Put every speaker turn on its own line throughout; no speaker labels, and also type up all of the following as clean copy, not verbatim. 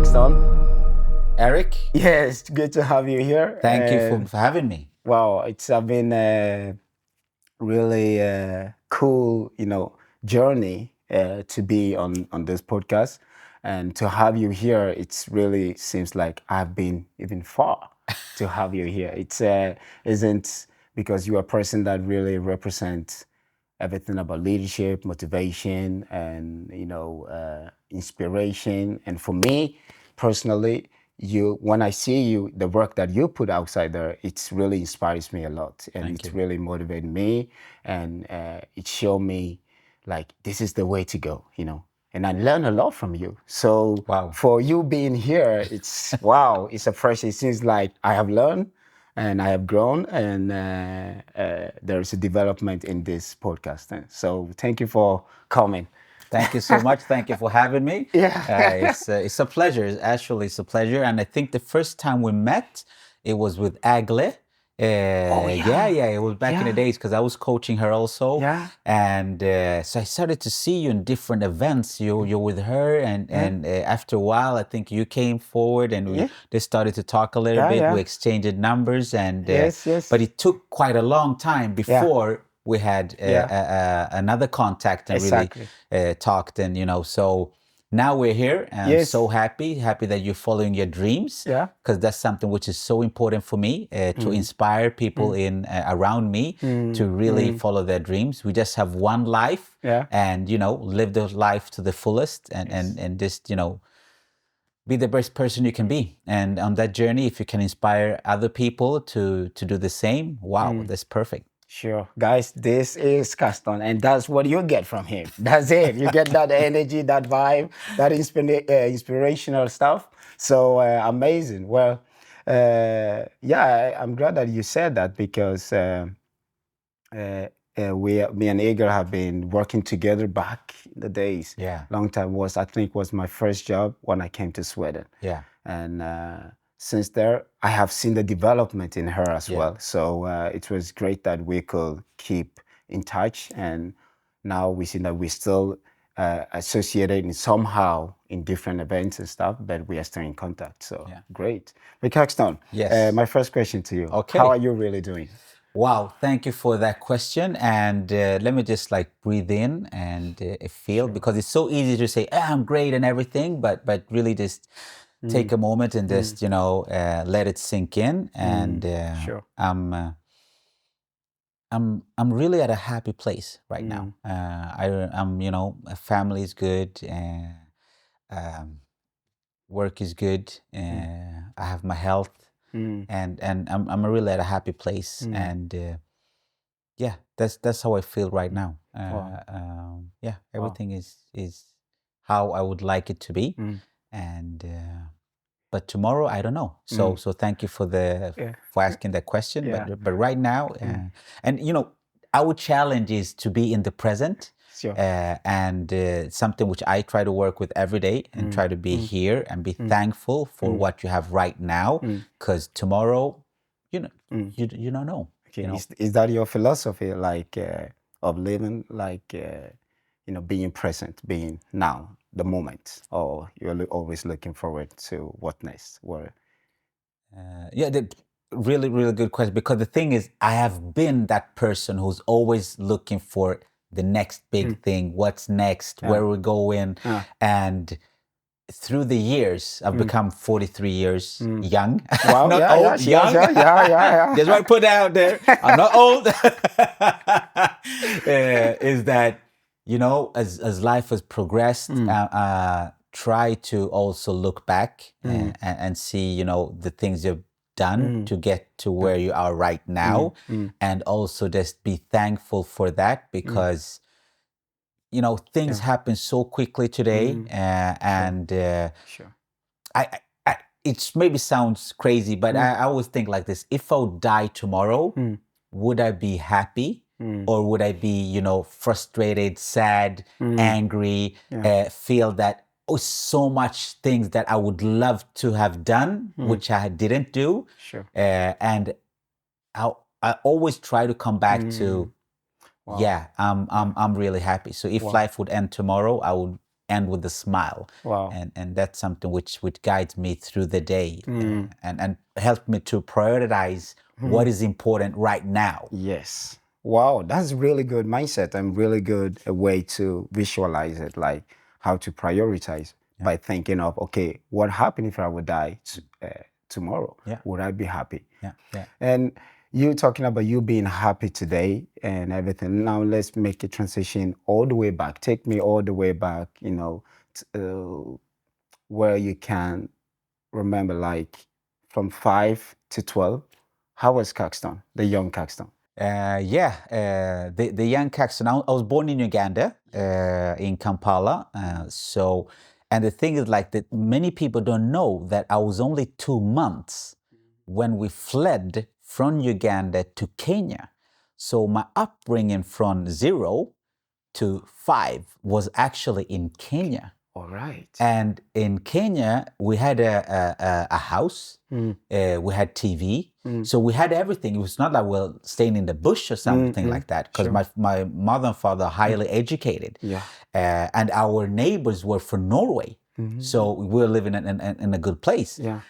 Caxton.
Eric,
Yes, good to have you here.
thank you for having me.
Wow, it's been a really cool, journey to be on this podcast, and to have you here. It's really seems like I've been even far to have you here. It's isn't because you're a person that really represents everything about leadership, motivation, and inspiration. And for me personally, you when I see you, the work that you put outside there, it's really inspires me a lot, and
Thank
it's
you.
really motivated me, and it showed me like this is the way to go, And I learn a lot from you. So
Wow.
for you being here, it's wow, it's a fresh. It seems like I have learned and I have grown, and there is a development in this podcast. And so thank you for coming.
Thank you so much. Thank you for having me.
Yeah.
It's a pleasure. It's a pleasure. And I think the first time we met, it was with Agle.
Oh, yeah.
Yeah. It was back in the
Yeah.
days because I was coaching her also.
Yeah.
And so I started to see you in different events. You're with her, and after a while, I think you came forward, and
Yeah.
they started to talk a little
Yeah,
bit.
yeah.
We exchanged numbers, and
Yes.
but it took quite a long time before we had another contact and
Exactly.
really talked, and so now we're here, and I'm
Yes.
so happy that you're following your dreams.
Yeah.
Because that's something which is so important for me, to inspire people in around me to really follow their dreams. We just have one life,
Yeah.
and live the life to the fullest, and just be the best person you can be. And on that journey, if you can inspire other people to do the same, wow, that's perfect.
Sure. Guys, this is Caxton, and that's what you get from him. That's it. You get that energy, that vibe, that inspirational stuff. So amazing. Well, I'm glad that you said that because me and Igor have been working together back in the days.
Yeah.
Long time I think was my first job when I came to Sweden.
Yeah.
And since there, I have seen the development in her as well. So it was great that we could keep in touch. And now we see that we're still associated in somehow in different events and stuff, but we are still in contact. So great. But Caxton,
Yes.
my first question to you.
Okay.
How are you really doing?
Wow, thank you for that question. And let me just breathe in and feel, because it's so easy to say, I'm great and everything, but really just take a moment and just let it sink in. And
Sure.
I'm really at a happy place right now. I'm a family is good, um, work is good, I have my health, and I'm really at a happy place, and that's how I feel right now. Everything is how I would like it to be, and but tomorrow I don't know. So thank you for asking that question. But right now, and our challenge is to be in the present.
Sure.
And something which I try to work with every day, and try to be here and be thankful for what you have right now, because tomorrow, you don't know.
Okay. Is that your philosophy, of living, being present, being now, the moment, or you're always looking forward to what next?
Really, really good question. Because the thing is, I have been that person who's always looking for the next big thing. What's next? Where we're going? And through the years, I've become 43 years young.
Wow,
Not old, young.
Yeah.
That's what I put out there. I'm not old. Is that, as life has progressed, try to also look back and see, the things you've done to get to where you are right now, and also just be thankful for that, because things happen so quickly today, and
Sure.
I it maybe sounds crazy, but I always think like this: if I would die tomorrow, would I be happy, or would I be frustrated, sad, angry, feel that so much things that I would love to have done, which I didn't do?
Sure.
And I always try to come back to, I'm really happy. So if life would end tomorrow, I would end with a smile.
Wow.
And that's something which guides me through the day, and helped me to prioritize what is important right now.
Yes. Wow, that's really good mindset and really good a way to visualize it, like how to prioritize by thinking of, okay, what happened if I would die tomorrow?
Yeah.
Would I be happy?
Yeah, yeah.
And you talking about you being happy today and everything. Now let's make a transition all the way back. Take me all the way back, where you can remember, like from 5 to 12. How was Caxton, the young Caxton?
The young Caxton. I was born in Uganda, in Kampala. And the thing is, like, that many people don't know that I was only 2 months when we fled from Uganda to Kenya. So my upbringing from 0 to 5 was actually in Kenya.
All right.
And in Kenya, we had a house, we had TV, so we had everything. It was not like we're staying in the bush or something like that, because my mother and father are highly educated.
Yeah.
And our neighbors were from Norway, so we were living in a good place.
Yeah.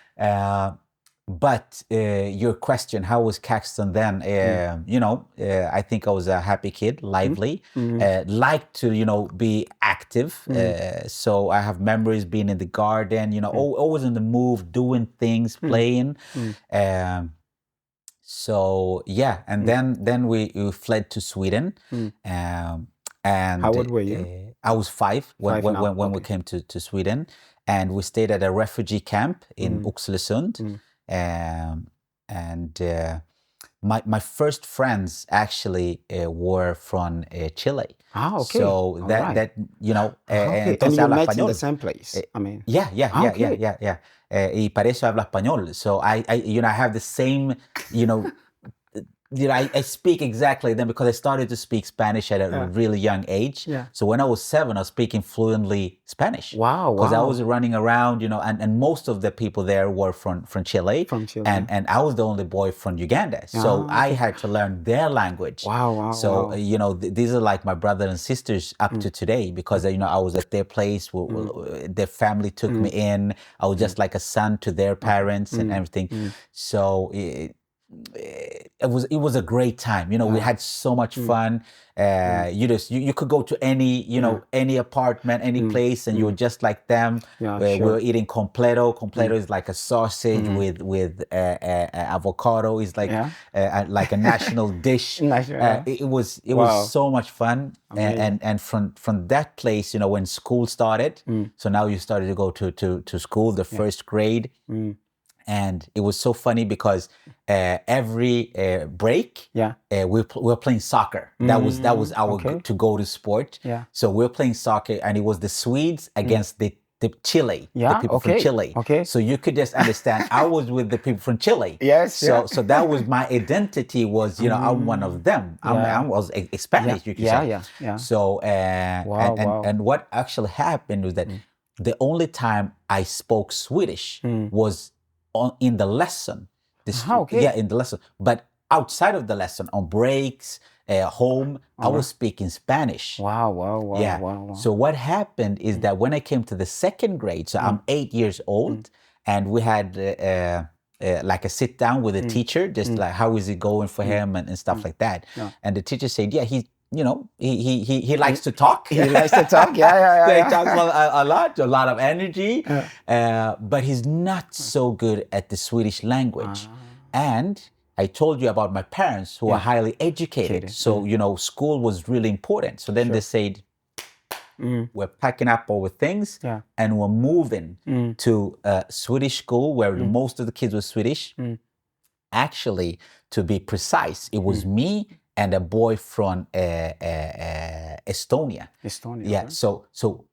But your question, how was Caxton then? I think I was a happy kid, lively, liked to, be active. So I have memories being in the garden, always in the move, doing things, playing. So yeah, and then we fled to Sweden. And
How old were you?
I was 5 when
Now.
we came to Sweden, and we stayed at a refugee camp in Oxelösund. My first friends actually were from Chile.
Ah, okay.
So that
Okay. And
entonces
you
habla
met in
español.
the same place. I mean.
Yeah. Y para eso habla español. So I have the same, I speak exactly then, because I started to speak Spanish at a really young age.
Yeah.
So when I was 7, I was speaking fluently Spanish.
Wow.
Because I was running around, and most of the people there were from Chile.
From Chile.
And I was the only boy from Uganda. So I had to learn their language.
Wow.
So, these are like my brothers and sisters up to today, because, I was at their place. Their family took me in. I was just like a son to their parents and everything. So it was a great time. We had so much fun. You could go to any apartment, any place, and you were just like them. We were eating completo. Completo is like a sausage with avocado. It's like like a national dish. It was so much fun. And from that place, when school started, so now you started to go to school, the first grade. And it was so funny because every break, we were playing soccer. That was our to go to sport.
Yeah.
So we were playing soccer, and it was the Swedes against the Chile, the people from Chile.
Okay.
So you could just understand, I was with the people from Chile.
Yes.
So that was my identity. Was I'm one of them. I was Spanish. You could say.
Yeah.
So and what actually happened was that the only time I spoke Swedish was in the lesson. In the lesson. But outside of the lesson, on breaks, home, I was speaking Spanish.
Wow.
So what happened is that when I came to the second grade, so I'm 8 years old, and we had like a sit down with a teacher, just like how is it going for him and stuff like that. And the teacher said, he likes to talk.
He likes to talk. Yeah.
He talks a lot of energy, but he's not so good at the Swedish language. And I told you about my parents, who are highly educated. So, school was really important. So then they said, we're packing up our things and we're moving to a Swedish school where most of the kids were Swedish. Actually, to be precise, it was me and a boy from Estonia. Yeah.
Okay.
So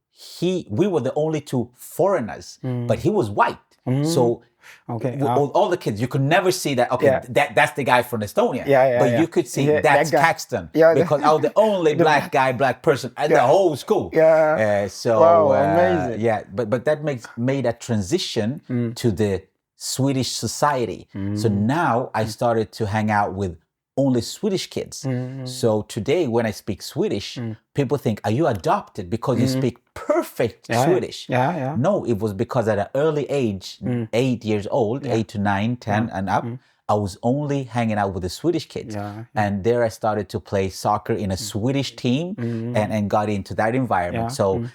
we were the only 2 foreigners, but he was white. So all the kids, you could never see that. Okay, that's the guy from Estonia. But you could see that's Caxton, because I was the only black person at the whole school.
Amazing.
But that made a transition to the Swedish society. So now I started to hang out with only Swedish kids. So today, when I speak Swedish, people think, are you adopted because you speak perfect Swedish?
Yeah.
No, it was because at an early age, 8 years old, 8 to 9, 10 and up, I was only hanging out with the Swedish kids. And there I started to play soccer in a Swedish team and got into that environment. So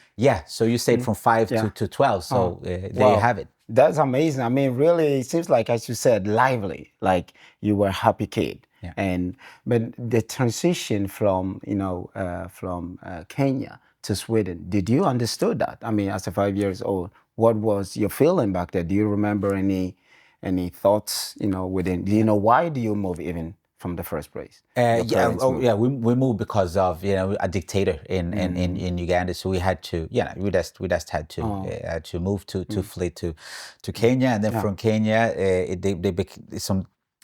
so you said from 5 to 12. So there you have it.
That's amazing. I mean, really, it seems like, as you said, lively, like you were a happy kid. But the transition from, from Kenya to Sweden, did you understood that? I mean, as a 5 years old, what was your feeling back there? Do you remember any thoughts, within? Do you know why do you move even from the first place?
We moved because of a dictator in Uganda, so we had to we just had to move to flee to Kenya, and then from Kenya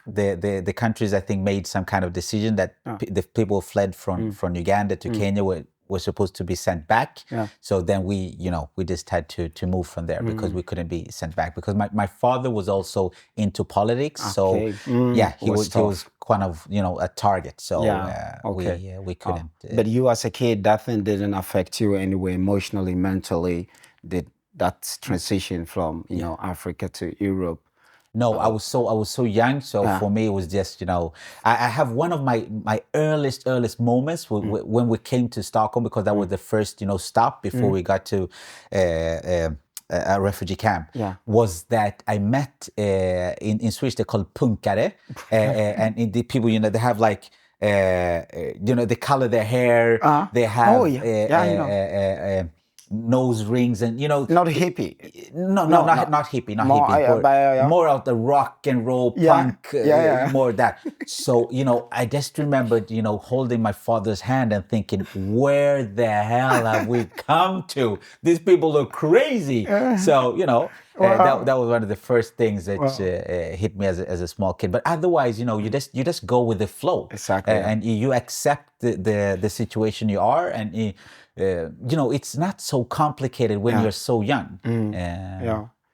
the countries, I think, made some kind of decision that the people fled from Uganda to Kenya were supposed to be sent back. So then we just had to move from there because we couldn't be sent back, because my father was also into politics. So he was kind of a target. So we couldn't.
But you as a kid, that thing didn't affect you anyway, emotionally, mentally, did that transition from Africa to Europe?
No, I was so young. So for me, it was just, I have one of my earliest moments when we came to Stockholm, because that was the first, stop before we got to a refugee camp, was that I met in Swedish, they're called punkare. And the people, they have like, they color their hair, they have nose rings, and
not hippie.
Not hippie, not hippie. More of the rock and roll punk, more that. So I just remembered holding my father's hand and thinking, where the hell have we come to? These people look crazy. So that was one of the first things that hit me as a small kid. But otherwise, you just go with the flow.
Exactly.
And you accept the situation you are, and it's not so complicated when you're so young.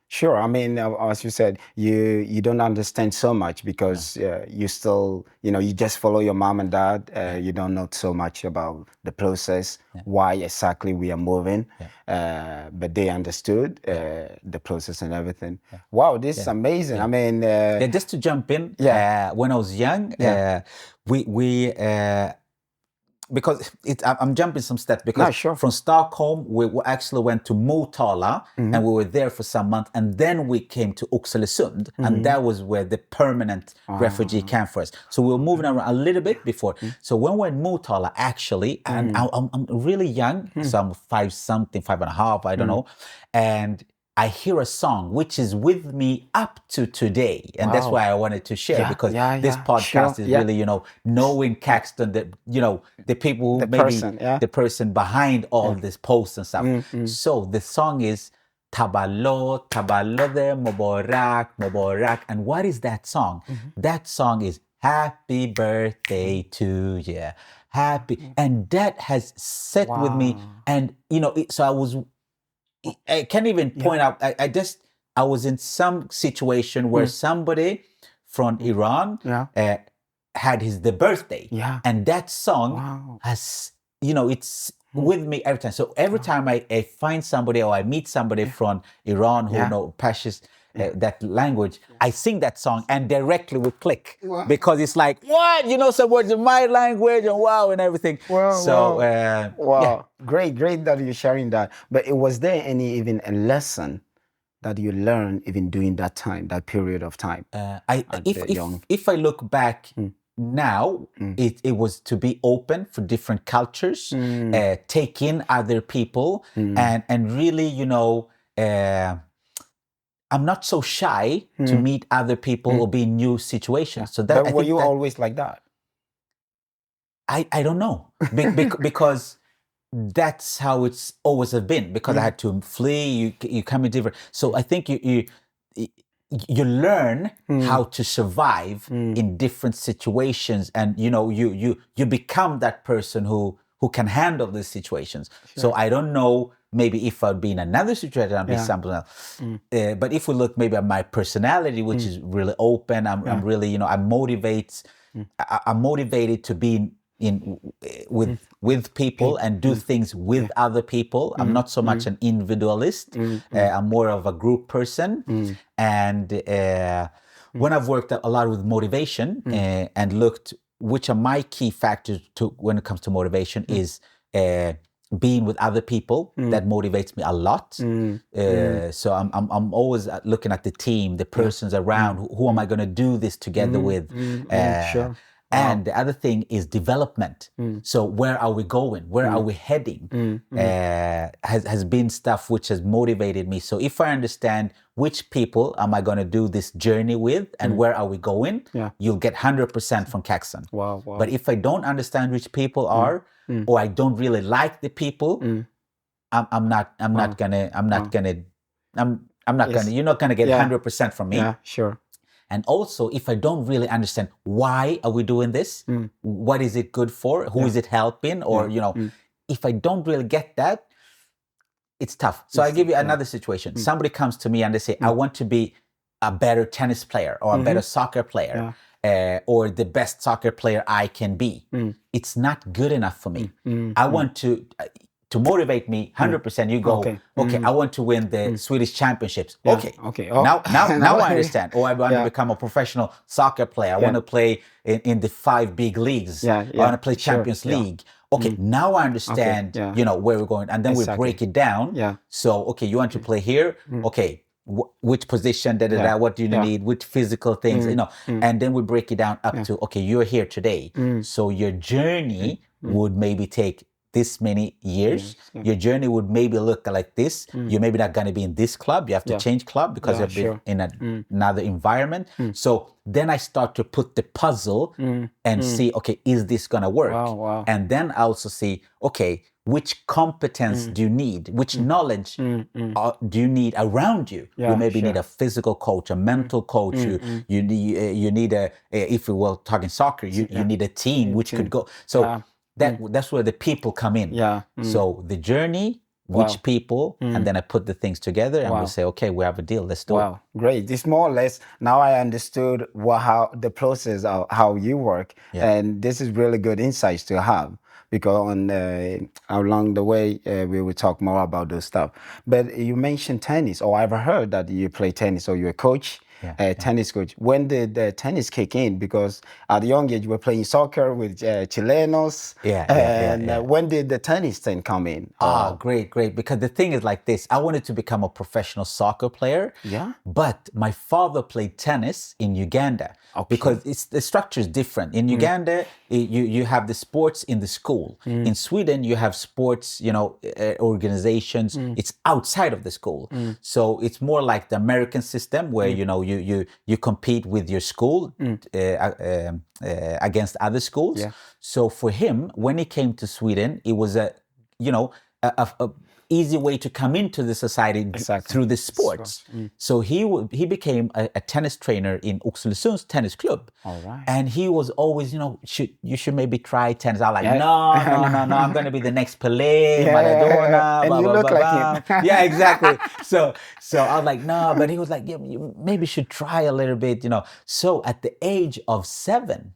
Sure. I mean, as you said, you don't understand so much because you still, you just follow your mom and dad. You don't know so much about the process, why exactly we are moving. But they understood the process and everything. Wow, this is amazing. I mean,
just to jump in, when I was young, we because I'm jumping some steps, because from Stockholm we actually went to Motala, and we were there for some months, and then we came to Oxelösund, and that was where the permanent refugee camp was. So we were moving around a little bit before. So when we're in Motala, actually, and I'm really young, so I'm 5.5, I don't know, and I hear a song which is with me up to today, and that's why I wanted to share, because this podcast is really, knowing Caxton, that the people who the person behind all this posts and stuff. So the song is Tabalo, Tabalo de Moborak, Moborak, and what is that song? That song is Happy Birthday to you, happy, and that has set with me, and so I can't even point out. I was in some situation where somebody from Iran had the birthday, and that song has, it's with me every time. So every time I find somebody or I meet somebody from Iran who knows Persian, that language, I sing that song and directly we click, because it's like, what, some words in my language, and and everything.
Great that you're sharing that. But was there even a lesson that you learned even during that time, that period of time?
If I look back now, it was to be open for different cultures, take in other people, and really, I'm not so shy to meet other people or be in new situations. So that,
but were you always like that?
I don't know, because that's how it's always have been. Because I had to flee. You come in different. So I think you learn how to survive in different situations, and you become that person who can handle these situations. So I don't know. Maybe if I'd be in another situation, I'd be something else. But if we look maybe at my personality, which is really open, I'm really, I motivate I'm motivated to be in with people and do things with other people. I'm not so much an individualist. I'm more of a group person. And when I've worked a lot with motivation and looked which are my key factors to when it comes to motivation is being with other people. That motivates me a lot. So I'm always looking at the team, the persons around. Who am I going to do this together with?
Sure.
And the other thing is development. So where are we going? Where are we heading? Has been stuff which has motivated me. So if I understand which people am I going to do this journey with and where are we going, you'll get 100% from Caxton.
Wow.
But if I don't understand which people are, or I don't really like the people, I'm not gonna, you're not gonna get 100% from me.
Yeah, sure.
And also, if I don't really understand why are we doing this, what is it good for, who is it helping, or if I don't really get that, it's tough. So I give you another situation. Somebody comes to me and they say, I want to be a better tennis player or a better soccer player. Or the best soccer player I can be. It's not good enough for me. I want to motivate me 100%. You go, okay, I want to win the Swedish championships. Okay.
Oh.
Now I understand. Or I want to become a professional soccer player. I want to play in the 5 big leagues. I want to play Champions League. Okay, now I understand, where we're going. And then we break it down. So, okay, you want to play here? Okay. Which position, what do you need, which physical things, and then we break it down up to, okay, you're here today. So your journey would maybe take this many years. Your journey would maybe look like this. You're maybe not going to be in this club. You have to change club because you've been in another environment. So then I start to put the puzzle and see, okay, is this going to work? And then I also see, okay, which competence do you need? Which knowledge do you need around you? You maybe need a physical coach, a mental coach. You need if we were talking soccer, you need a team which could go. So that's where the people come in. So the journey, which people, and then I put the things together and we say, okay, we have a deal. Let's do it.
Great. It's more or less, now I understood how the process of how you work. And this is really good insights to have. Because along the way, we will talk more about those stuff. But you mentioned tennis, or I've heard that you play tennis, or you're a coach, tennis coach. When did the tennis kick in? Because at a young age, you were playing soccer with Chilenos. When did the tennis thing come in?
Great. Because the thing is like this. I wanted to become a professional soccer player. But my father played tennis in Uganda. Because the structure is different. In Uganda, you have the sports in the school. In Sweden, you have sports, organizations. It's outside of the school. So it's more like the American system where, you compete with your school against other schools. So for him, when he came to Sweden, it was a easy way to come into the society through the sports. So he became a tennis trainer in Oxelösunds tennis club. And he was always, you should maybe try tennis. I'm like, no, I'm going to be the next Pelé, Maradona,
and you look like him.
Yeah, exactly. So I was like, no, but he was like, you maybe should try a little bit, So at the age of 7,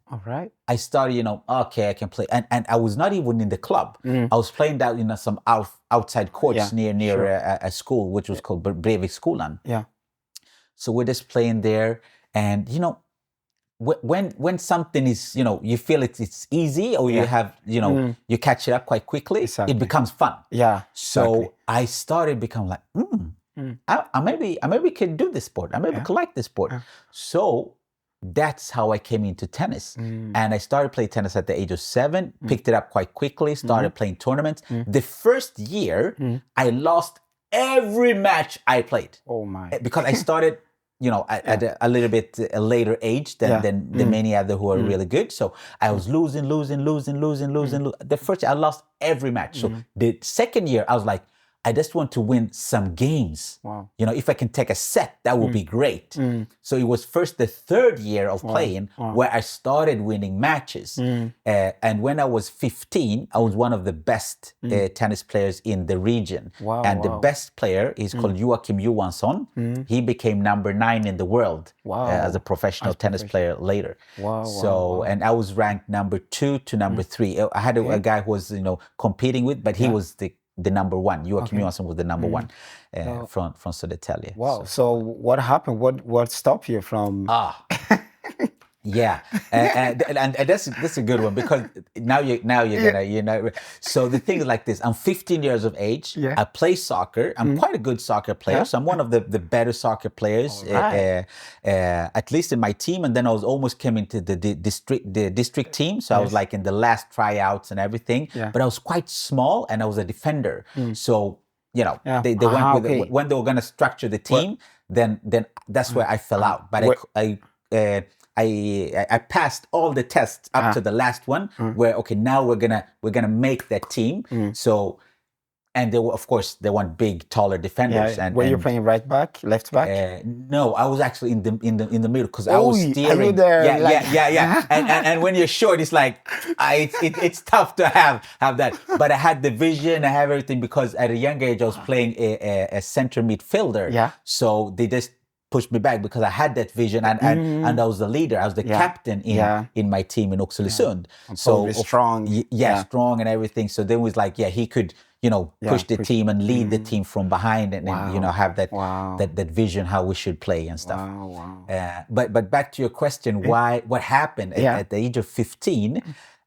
I started, okay, I can play. And I was not even in the club. I was playing that in some outside courts near a school, which was called Brevikskolan. So we're just playing there. And, when something is, you feel it's easy, or you have, you catch it up quite quickly, it becomes fun. So I started becoming like, I maybe can do this sport. I maybe could like this sport. So that's how I came into tennis. And I started playing tennis at the age of 7, picked it up quite quickly, started playing tournaments. The first year, I lost every match I played.
Oh my.
Because I started, at a little bit a later age than the many other who are really good. So I was losing. The first year, I lost every match. So the second year, I was like, I just want to win some games.
Wow.
You know, if I can take a set, that would be great. So it was first the third year of playing where I started winning matches. And when I was 15, I was one of the best tennis players in the region.
Wow,
and the best player is called Joachim Johansson. He became number 9 in the world as a professional tennis player later. So, and I was ranked number 2 to number 3. I had a guy who was, you know, competing with, but he was the number 1. Joachim Johansson was the number 1 from Södertälje.
Wow. So what happened? What stopped you from?
Yeah, and that's a good one, because now you're gonna, you know. So the thing is like this: I'm 15 years of age. I play soccer. I'm quite a good soccer player. So I'm one of the better soccer players, at least in my team. And then I was almost came into the district team. So I was like in the last tryouts and everything. But I was quite small, and I was a defender. So you know, they went with when they were gonna structure the team. Then that's where I fell out. But I passed all the tests up to the last one, where now we're gonna make that team. So, and they were, of course, they want big, taller defenders. And
were you playing right back, left back?
No, I was actually in the middle, because I was steering.
Are you there?
Yeah. and when you're short, it's like it's tough to have that. But I had the vision, I have everything, because at a young age I was playing a center midfielder. So they just pushed me back because I had that vision, and I was the leader. I was the captain in my team in Oxelösund.
So strong.
Strong and everything. So then it was like, he could, you know, push the team and lead the team from behind, and you know, have that that vision how we should play and stuff. But back to your question, what happened at the age of 15?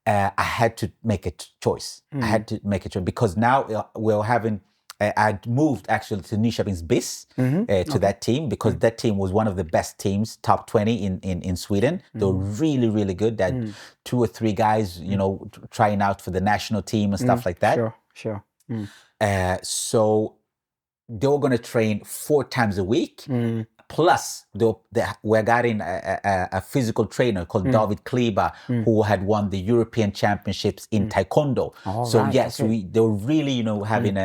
I had to make a choice. I had to make a choice, because now we're having. I'd moved actually to Nyköpings BIS to that team, because that team was one of the best teams, top 20 in Sweden. They were really, really good. That 2 or 3 guys, you know, trying out for the national team and stuff like that.
Sure.
So they were going to train 4 times a week. Plus, we got in a physical trainer called David Kliba, who had won the European Championships in Taekwondo. They were really, you know, having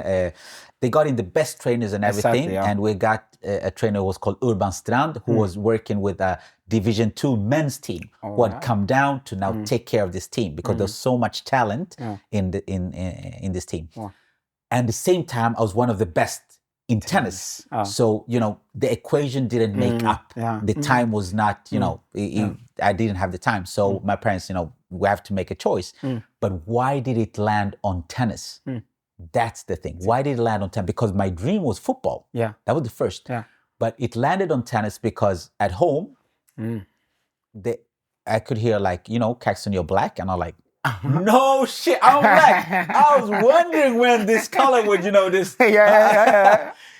they got in the best trainers and everything. And we got a trainer who was called Urban Strand, who was working with a Division 2 men's team, who had come down to now take care of this team, because there's so much talent in this team. And at the same time, I was one of the best in tennis. So, you know, the equation didn't make up. The time was not, you know, I didn't have the time. So my parents, you know, we have to make a choice. But why did it land on tennis? That's the thing. Why did it land on tennis? Because my dream was football. That was the first. But it landed on tennis because at home, I could hear like, you know, Caxton, you're black. And I'm like, no shit, I'm black. I was wondering when this color would, you know, this.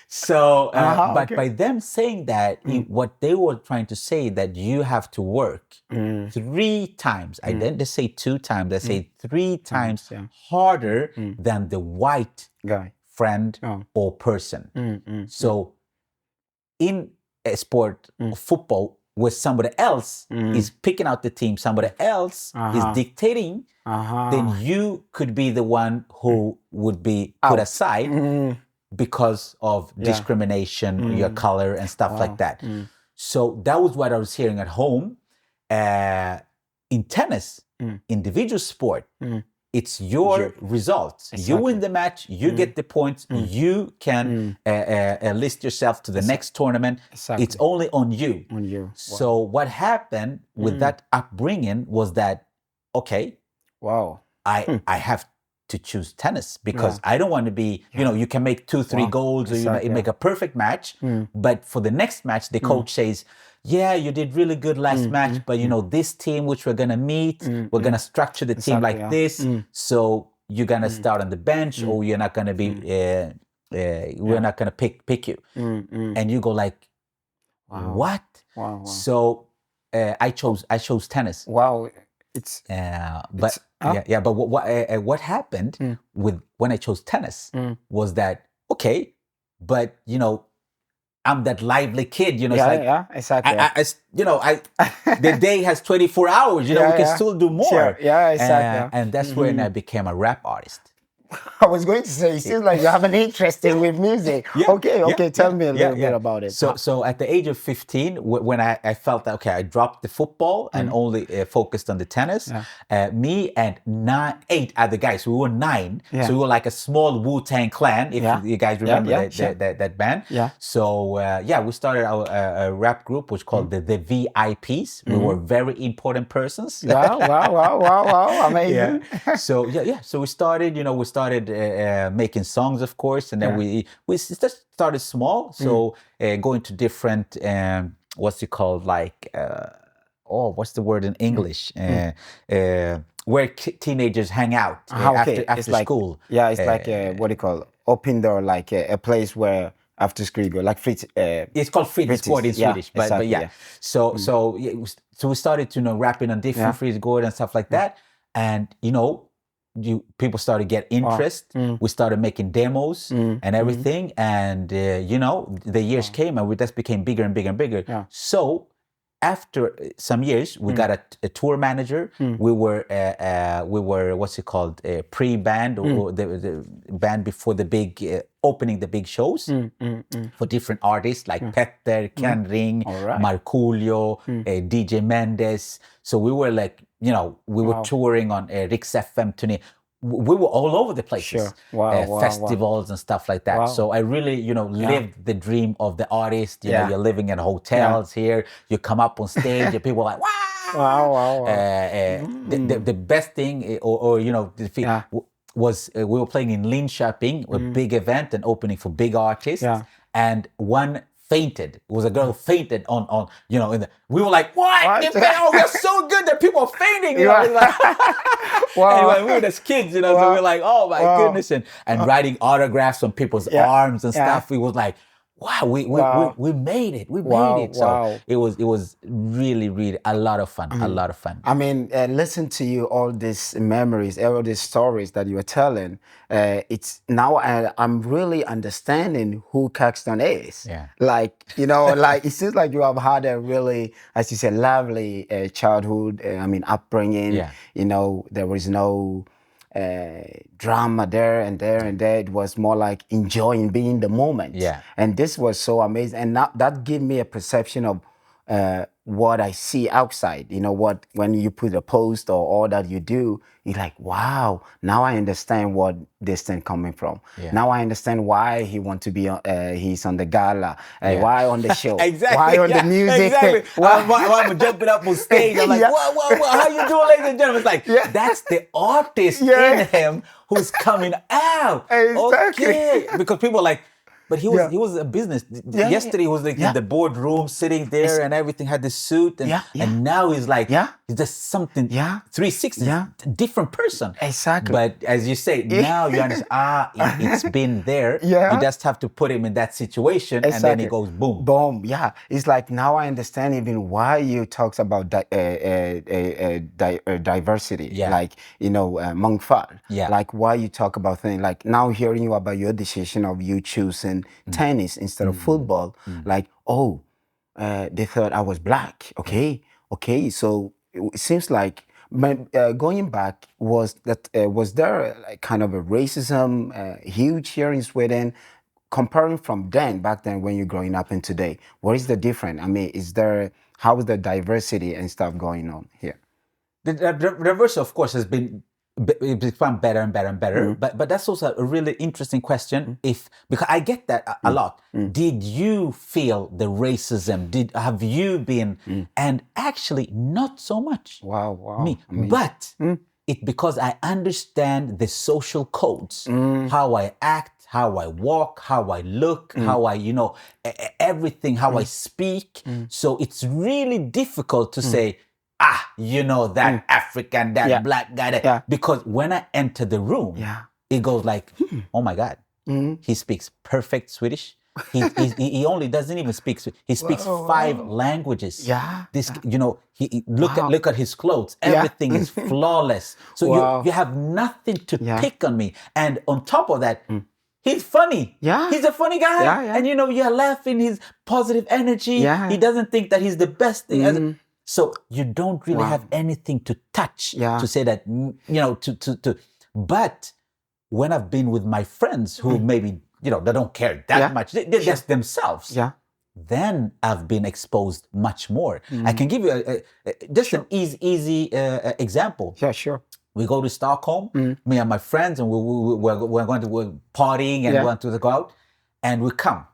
So, but by them saying that, what they were trying to say that you have to work 3 times. I didn't say 2 times. I say 3 times harder than the white
guy,
friend or person. So, in a sport of football, where somebody else is picking out the team, somebody else is dictating, then you could be the one who would be put aside because of discrimination, your color and stuff like that. So that was what I was hearing at home. In tennis, individual sport, it's your results. You win the match, you get the points, you can list yourself to the next tournament. It's only on you. So what happened with that upbringing was that, I have to choose tennis, because I don't want to be, you know, you can make 2-3 goals, or you make a perfect match, but for the next match, the coach says, you did really good last match, but you know, this team which we're gonna meet, we're gonna structure the team like this, so you're gonna start on the bench, or you're not gonna be, we're not gonna pick you, and you go like, what? So I chose tennis. But what happened with when I chose tennis was that, but you know, I'm that lively kid, you know. The day has 24 hours, you know, we can still do more.
Exactly.
And that's when I became a rap artist.
I was going to say, it seems like you have an interest in with music. Okay. Tell me a little bit about it.
So at the age of 15, when I felt that, okay, I dropped the football and only focused on the tennis, me and 8 other guys, we were 9. So we were like a small Wu-Tang clan, if you guys remember that band. So we started our rap group, which called the VIPs. We were very important persons.
Wow. Amazing.
So so we started, making songs, of course, and then we just started small. So going to different what's it called, like what's the word in English, where teenagers hang out after school.
It's like what do you call, open door, like a place where after school you go, like free.
It's called fritidsgård in Swedish, but yeah. So we started to rapping on different fritidsgård and stuff like that, and people started to get interest. We started making demos and everything, and the years came, and we just became bigger and bigger and bigger. So after some years, we got a tour manager. We were what's it called, a pre-band, or the band before the big opening the big shows for different artists like Petter, Ken Ring, Markoolio, DJ Mendes. So we were like, we were touring on Riks FM tourney. We were all over the places, festivals and stuff like that. So I really, lived the dream of the artist. You're living in hotels here. You come up on stage, and people are like, wow. The best thing, was we were playing in Linköping, a big event and opening for big artists, and one fainted. It was a girl who fainted on we were like, what? We're so good that people are fainting. Anyway, we were as kids, so we were like, oh my goodness, and writing autographs on people's arms and stuff. We was like, wow, we made it. We made it. So it was really, really a lot of fun. A lot of fun.
I mean, listen to you, all these memories, all these stories that you are telling. It's now I'm really understanding who Caxton is. Like, like it seems like you have had a really, as you said, lovely childhood. Upbringing. There was no drama there and there. It was more like enjoying being the moment. And this was so amazing, and that gave me a perception of what I see outside. When you put a post or all that you do, you're like, wow, now I understand what this thing coming from. Now I understand why he want to be he's on the gala, why on the show, why on the music thing.
Why I'm jumping up on stage. I'm like, whoa, how you doing, ladies and gentlemen? It's like, that's the artist in him who's coming out. Okay, because people are like, but he was a business. Yesterday he was like in the boardroom, sitting there and everything, had the suit, and now he's like, he's just something 360, different person.
Exactly.
But as you say, now you understand, it's been there. You just have to put him in that situation, and then it goes boom.
Boom. It's like, now I understand even why you talked about diversity. Like, mångfald. Like, why you talk about things. Like, now hearing you about your decision of you choosing tennis instead of football. Like, they thought I was black. Okay. So it seems like, going back, was there like kind of a racism huge here in Sweden, comparing from back then when you're growing up and today? What is the difference? How is the diversity and stuff going on here?
The diversity, of course, has been become better and better and better. But that's also a really interesting question. Because I get that a lot. Did you feel the racism? Have you been? And actually, not so much.
Wow.
Me, but it's because I understand the social codes, how I act, how I walk, how I look, how I, everything, how I speak. So it's really difficult to say, that African, that black guy. Because when I enter the room, it goes like, oh my God, he speaks perfect Swedish. He only doesn't even speak. He speaks 5 languages. Look at his clothes. Everything is flawless. So you have nothing to pick on me. And on top of that, he's funny. He's a funny guy. And you're laughing. He's positive energy. He doesn't think that he's the best thing. So you don't really have anything to touch to say that, but when I've been with my friends who maybe, they don't care that much, they're just themselves.
Yeah.
Then I've been exposed much more. I can give you just an easy example.
Yeah, sure.
We go to Stockholm, me and my friends, and we're going to partying and want to go out, and we come.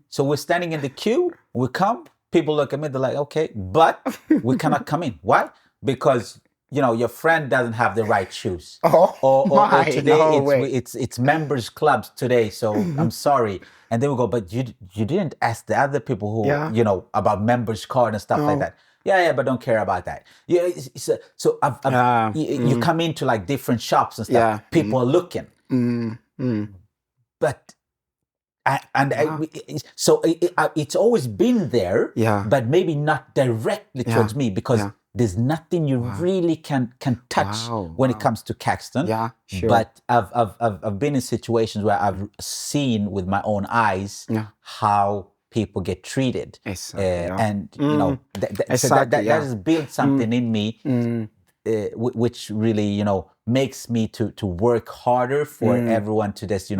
So we're standing in the queue, we come, people look at me, they're like, okay, but we cannot come in. Why? Because your friend doesn't have the right shoes. Or today it's members clubs today, so I'm sorry. And then we go, but you didn't ask the other people who about members card and stuff like that. Yeah, but don't care about that. Yeah, so you come into like different shops and stuff. People are looking, but it's always been there. But maybe not directly towards me, because there's nothing you really can touch when it comes to Caxton.
Yeah, sure.
But I've been in situations where I've seen with my own eyes how people get treated, and that has built something in me, which really makes me to work harder for everyone to just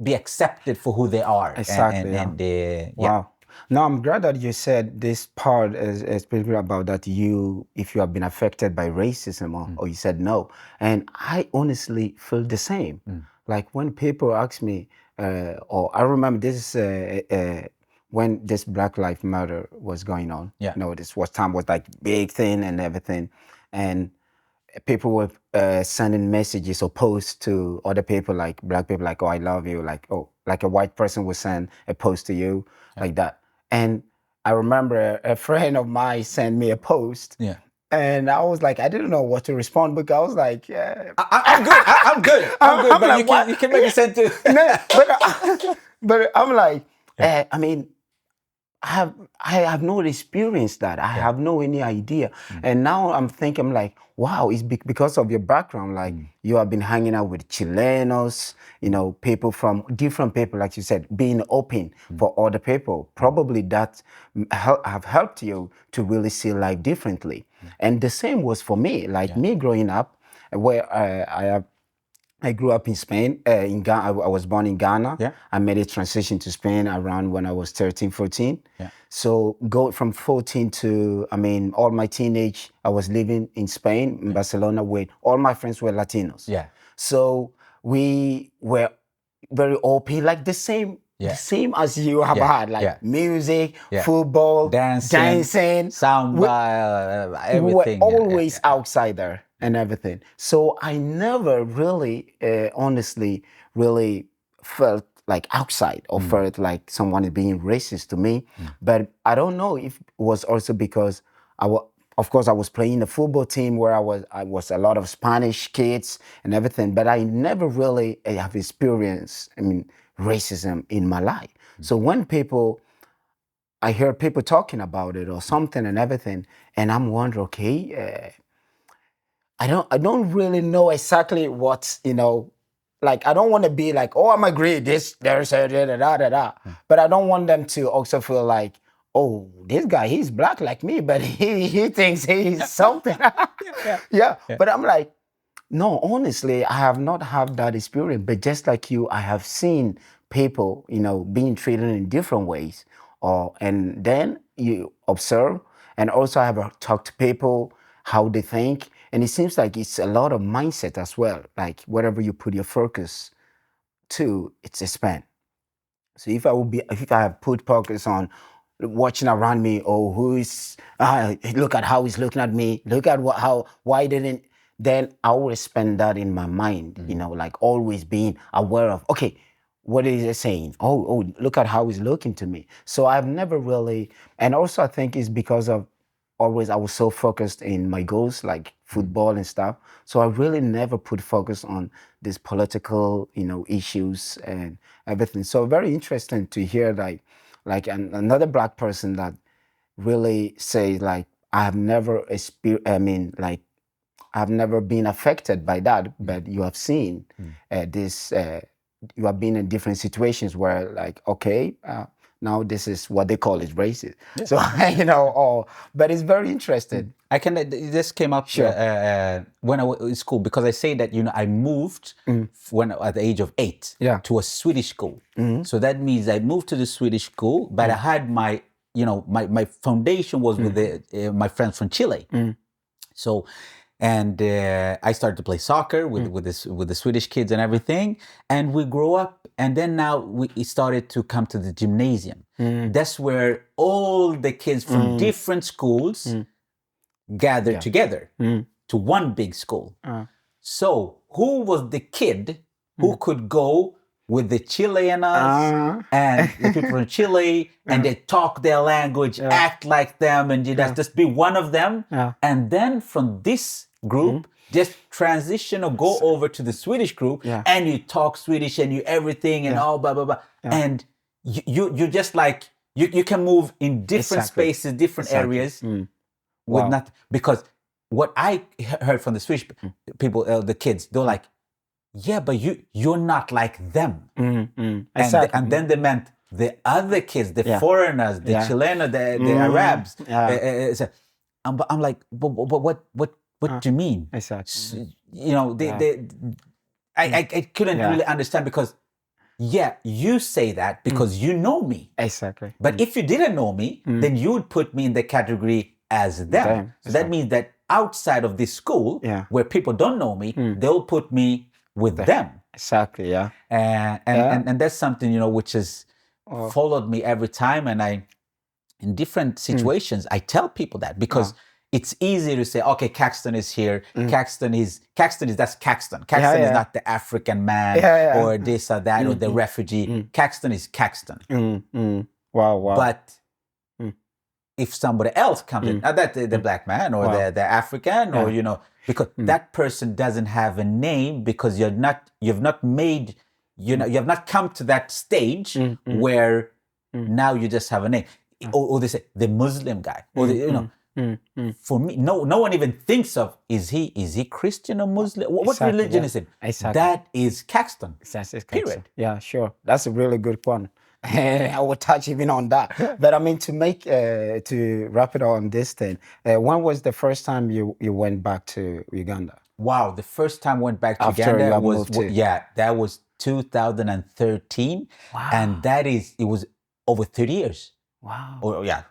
be accepted for who they are.
Exactly. Wow. Now I'm glad that you said this part is pretty about that if you have been affected by racism or you said no. And I honestly feel the same. Like when people ask me, or I remember this when this Black Lives Matter was going on. This was like big thing and everything. And people were sending messages or posts to other people, like black people, like, oh, I love you, like, oh, like a white person would send a post to you, like that. And I remember a friend of mine sent me a post. And I was like, I didn't know what to respond, because I was like,
I'm good. I'm good. But like, you can make it send to.
But I'm like, I mean, I have not experienced that. I have no any idea. And now I'm thinking, like, wow, it's because of your background. Like you have been hanging out with Chilenos, people from different people, like you said, being open for other people. Probably that have helped you to really see life differently. And the same was for me. Like me growing up, where I grew up in Spain, in Ghana. I was born in Ghana. I made a transition to Spain around when I was 13, 14. So go from 14 to, all my teenage, I was living in Spain, in Barcelona, where all my friends were Latinos. So we were very open, like the same as you have had, like music, football, dancing,
samba, everything.
We were always outsider and everything. So I never really, honestly, really felt like outside or felt like someone is being racist to me. But I don't know if it was also because of course, I was playing the football team where I was a lot of Spanish kids and everything, but I never really have experienced, racism in my life. So when I hear people talking about it or something and everything, and I'm wondering, okay, I don't really know exactly what's, like, I don't want to be like, oh, I'm agree, there's but I don't want them to also feel like, oh, this guy, he's black like me, but he thinks he's something. But I'm like, no, honestly, I have not had that experience. But just like you, I have seen people, being treated in different ways. And then you observe. And also I have talked to people, how they think. And it seems like it's a lot of mindset as well. Like whatever you put your focus to, it's expand. So if I have put focus on watching around me, or look at how he's looking at me, look at why didn't, then I will spend that in my mind, like always being aware of, okay, what is he saying? Oh, look at how he's looking to me. So I've never really, and also I think it's because of always I was so focused in my goals, like football and stuff. So I really never put focus on these political, issues and everything. So very interesting to hear like another black person that really say like, I have never I've never been affected by that, but you have seen this. You have been in different situations where, like, okay, now this is what they call it racist. So but it's very interesting.
I can. This came up when I was in school, because I say that I moved when at the age of 8 to a Swedish school. So that means I moved to the Swedish school, but I had my my foundation was with my friends from Chile. So, and I started to play soccer with the Swedish kids and everything, and we grow up, and then now we started to come to the gymnasium. That's where all the kids from different schools gathered together to one big school. So who was the kid who could go with the Chileans and the people from Chile, and they talk their language, act like them, and just be one of them. And then from this group, just transition or go over to the Swedish group, and you talk Swedish and you everything and all blah, blah, blah. And you just like, you can move in different spaces, different areas with nothing. Because what I heard from the Swedish people, the kids, they're like, yeah, but you're not like them. And then they meant the other kids, the foreigners, the Chilenos, the Arabs. I'm like, but what do you mean?
Exactly.
I couldn't really understand, because you say that because you know me.
Exactly.
But if you didn't know me, then you would put me in the category as them. So that means that outside of this school, where people don't know me, they'll put me with them.
Exactly, yeah.
And that's something, which has followed me every time. And in different situations, I tell people that, because it's easy to say, okay, Caxton is here. Caxton is that's Caxton. Caxton is not the African man or this or that or the refugee. Caxton is Caxton.
Wow.
But if somebody else comes in, that the black man or the African or because that person doesn't have a name, because you've not made, you have not come to that stage where now you just have a name. Or they say the Muslim guy, or for me, no one even thinks of, is he Christian or Muslim? What religion is it?
Exactly.
That is Caxton. Period.
Yeah, sure. That's a really good point. I will touch even on that. But I mean, to wrap it on this thing, when was the first time you went back to Uganda?
Wow, the first time I went back to
After
Uganda that was 2013.
Wow.
And it was over 30 years.
Wow.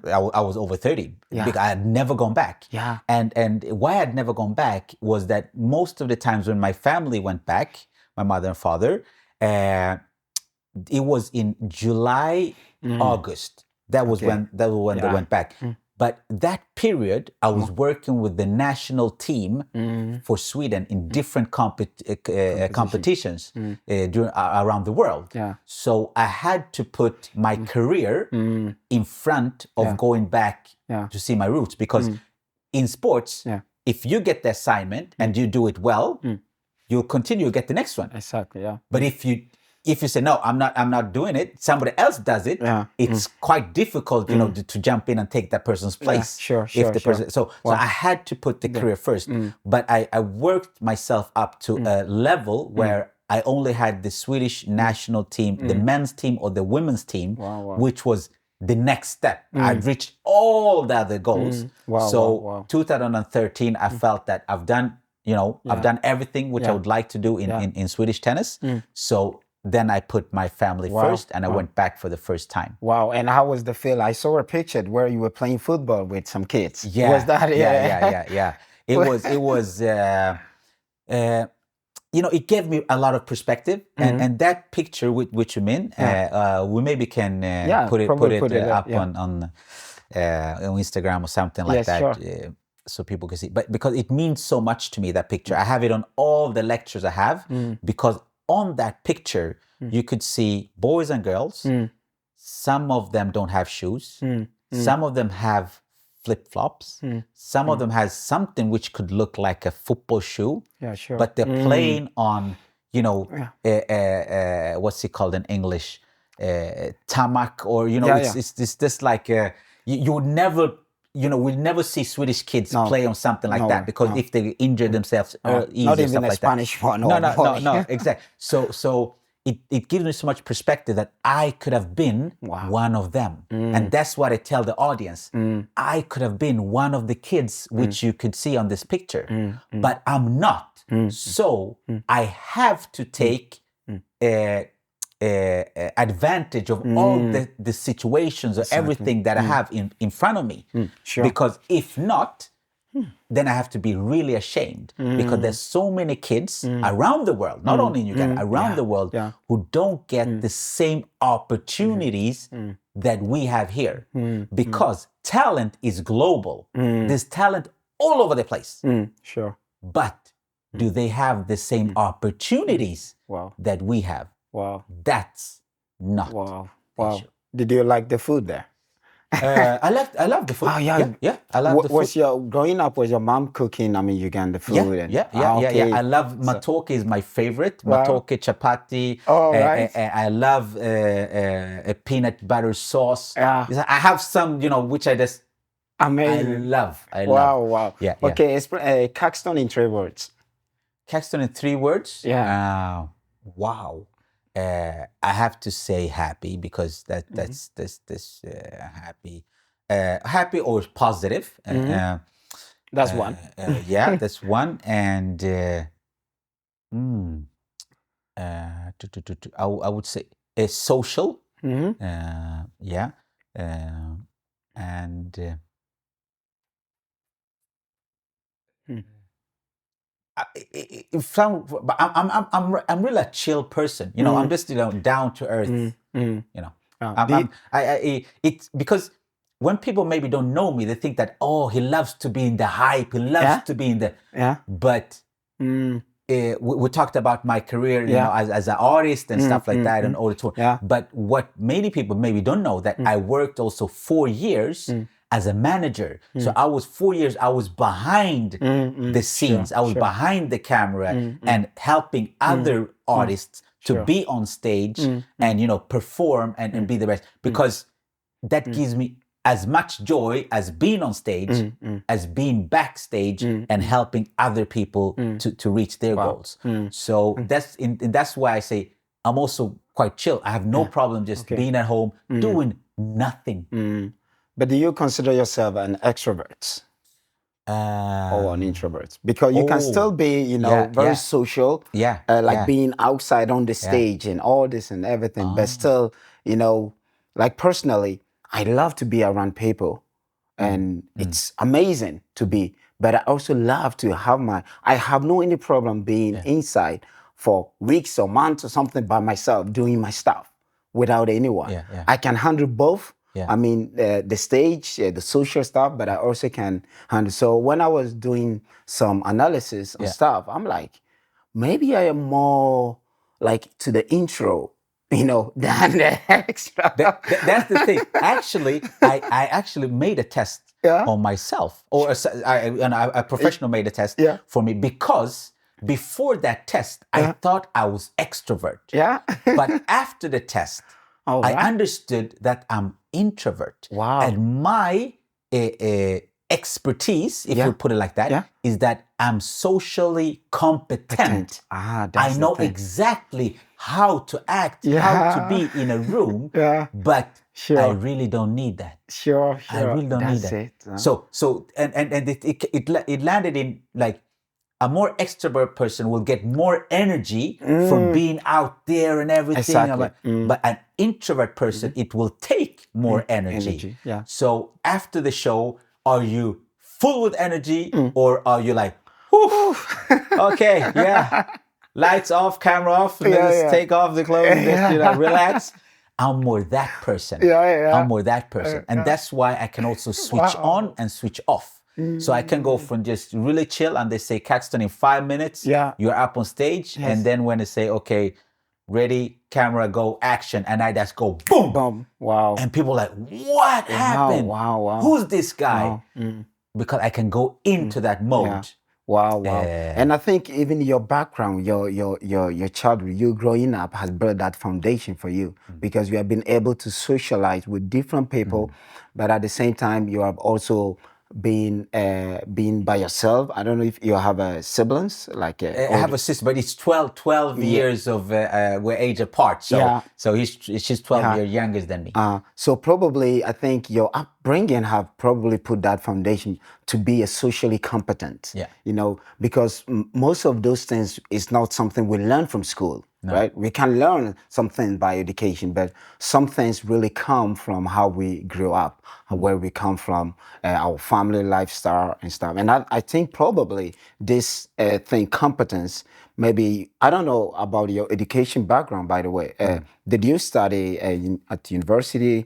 I was over 30 because I had never gone back.
Yeah.
And why I had never gone back was that most of the times when my family went back, my mother and father, it was in July, August. That was when they went back. But that period, I was working with the national team for Sweden in different competitions around the world.
Yeah.
So I had to put my career in front of going back to see my roots, because in sports, if you get the assignment and you do it well, you'll continue to get the next one.
Exactly. Yeah.
But if you say, no, I'm not doing it, somebody else does it, it's quite difficult, to jump in and take that person's place.
Sure.
So I had to put the career first. But I worked myself up to a level where I only had the Swedish national team, the men's team or the women's team, which was the next step. I'd reached all the other goals. 2013, I felt that I've done, I've done everything which I would like to do in Swedish tennis. So then I put my family first, and I went back for the first time.
Wow. And how was the feel? I saw a picture where you were playing football with some kids.
Yeah.
Was that?
Yeah. It was, it gave me a lot of perspective. And that picture which you mean, we maybe can put it up on Instagram or something like that.
Sure.
So people can see. But because it means so much to me, that picture. I have it on all the lectures I have, because on that picture, you could see boys and girls. Some of them don't have shoes. Some of them have flip-flops. Some of them has something which could look like a football shoe.
Yeah, sure.
But they're playing on, what's it called in English? Tamak, or, it's just like, you would never... we'll never see Swedish kids play on something like that, because if they injure themselves easy,
not even
stuff
a
like
Spanish one.
No, exactly. So it gives me so much perspective that I could have been one of them. And that's what I tell the audience. I could have been one of the kids which you could see on this picture, but I'm not. So I have to take advantage of all the situations or everything that I have in front of me. Because if not, then I have to be really ashamed because there's so many kids around the world, not only in Uganda, around the world who don't get the same opportunities that we have here. Because talent is global. There's talent all over the place. But do they have the same opportunities that we have? That's not. Sure.
Did you like the food there?
I love the food. I love the food.
Growing up, was your mom cooking? I mean, Uganda food.
Yeah. I love matoke is my favorite. Matoke chapati. I love a peanut butter sauce. I have some, which I just
amazing.
I love.
Wow. Yeah. Okay, Caxton in 3 words.
Caxton in 3 words.
Yeah.
Wow. I have to say happy because that's happy or positive.
That's one.
That's one. And I would say social. And I'm really a chill person, I'm just down to earth, it's because when people maybe don't know me, they think that he loves to be in the hype, he loves to be in the but we talked about my career, as an artist and stuff like that, and all the tour. But what many people maybe don't know that I worked also 4 years as a manager. So I was 4 years, I was behind the scenes. I was behind the camera and helping other artists to be on stage and, perform and be the best. Because that gives me as much joy as being on stage, as being backstage and helping other people to reach their goals. So that's why I say I'm also quite chill. I have no problem just being at home, doing nothing.
But do you consider yourself an extrovert or an introvert? Because you can still be, very social, being outside on the stage and all this and everything. But still, like personally, I love to be around people, and it's amazing to be. But I also love to have I have no any problem being inside for weeks or months or something by myself, doing my stuff without anyone. I can handle both. I mean, the stage, the social stuff, but I also can handle. So when I was doing some analysis and stuff, I'm like, maybe I am more like to the intro, than the extra.
That's the thing. Actually, I actually made a test on myself, or a professional made a test for me, because before that test, I thought I was extrovert. But after the test, I understood that I'm introvert. And my expertise, if you put it like that, is that I'm socially competent. I know exactly how to act, how to be in a room, but I really don't need that. I really don't need that. So it landed in like a more extrovert person will get more energy from being out there and everything. But an introvert person, it will take more energy. So after the show, are you full with energy or are you like, okay, lights off, camera off, let's take off the clothes, just, relax. I'm more that person. I'm more that person. And that's why I can also switch on and switch off. So I can go from just really chill and they say, Caxton, in 5 minutes, you're up on stage. And then when they say, okay, ready, camera, go, action. And I just go, boom.
Boom.
And people are like, what happened? Who's this guy? Because I can go into that mode.
And I think even your background, your childhood, you growing up has built that foundation for you, because you have been able to socialize with different people, but at the same time, you have also being by yourself? I don't know if you have siblings like
I have a sister, but it's 12 years of we're age apart. So
Yeah.
so she's 12 years younger than me.
So probably, I think your upbringing have probably put that foundation to be a socially competent.
Yeah.
You know, because most of those things is not something we learn from school, right? We can learn something by education, but some things really come from how we grew up, where we come from, our family lifestyle and stuff. And I think probably this thing, competence, maybe, I don't know about your education background, by the way. Did you study at university?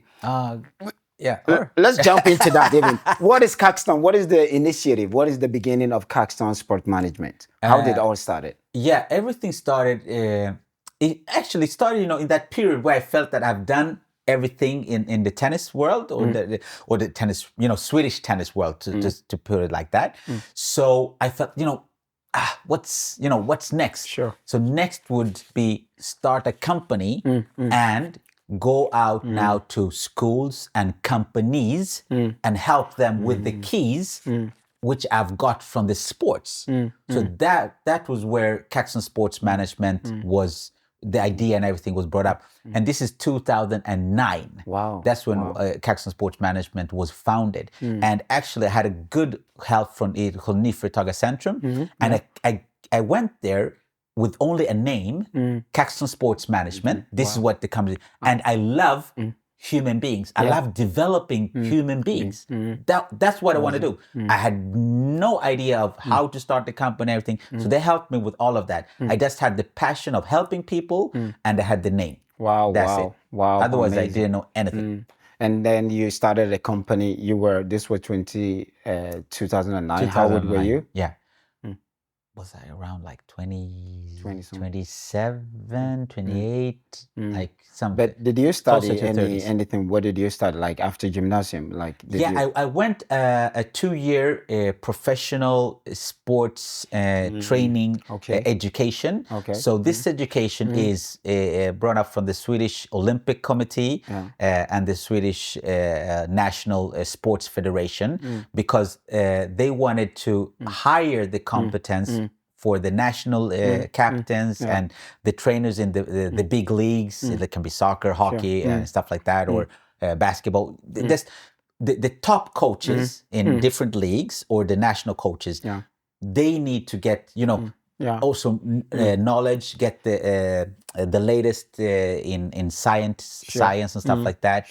Yeah. Or
Let's jump into that even. What is Caxton? What is the initiative? What is the beginning of Caxton Sport Management? How did it all started?
yeah, everything started. It actually started, in that period where I felt that I've done everything in the tennis world, or the tennis, Swedish tennis world, just to put it like that. So I felt, what's next?
Sure.
So next would be start a company and go out now to schools and companies and help them with the keys which I've got from the sports. So that was where Caxton Sports Management was, the idea and everything was brought up. And this is 2009.
Wow.
That's when Caxton Sports Management was founded. And actually I had a good help from it called Nyföretagar Centrum. And I went there with only a name, Caxton Sports Management. This is what the company, and I love human beings. I love developing human beings. That's what I want to do. I had no idea of how to start the company and everything. So they helped me with all of that. I just had the passion of helping people and I had the name.
Wow.
That's
wow.
it.
Wow.
Otherwise,
amazing.
I didn't know anything.
And then you started a company. This was 2009. How old were
2009.
you?
Yeah. Was I around like 20,
20-something.
27, 28, like something.
But did you study
Closer to 30s.
anything? What did you study like after gymnasium? Like did you...
I went a 2-year professional sports training education.
Okay.
So this education is brought up from the Swedish Olympic Committee and the Swedish National Sports Federation, because they wanted to hire the competence for the national captains and the trainers in the big leagues. It can be soccer, hockey, and stuff like that, or basketball. The top coaches in different leagues, or the national coaches, they need to get, also knowledge, get the latest in science and stuff like that.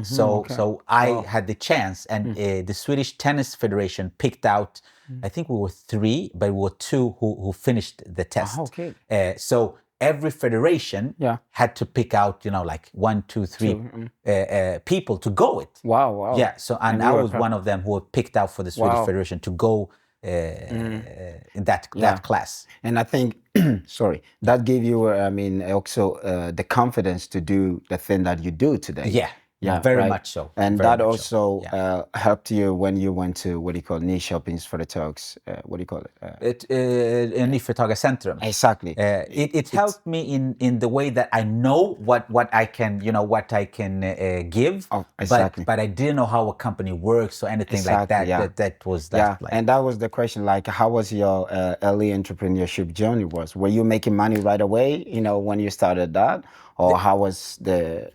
So I had the chance, and the Swedish Tennis Federation picked out, I think we were 3, but we were 2 who finished the test. So every federation had to pick out, like 1, 2, 3 people to go with.
Wow.
Yeah. So and I was one of them who were picked out for the Swedish Federation to go in that class.
And I think, sorry, that gave you, also the confidence to do the thing that you do today.
Yeah, very much so.
And
very
that
much
also
so.
helped you when you went to, what do you call it, niche shoppings for the talks? What do you call it?
Nyföretagar Centrum.
Exactly.
It helped me in the way that I know what I can, give.
Oh, exactly.
But I didn't know how a company works or anything like that.
Yeah.
That was that.
Yeah, and that was the question. Like, how was your early entrepreneurship journey? Were you making money right away? When you started that, or how was the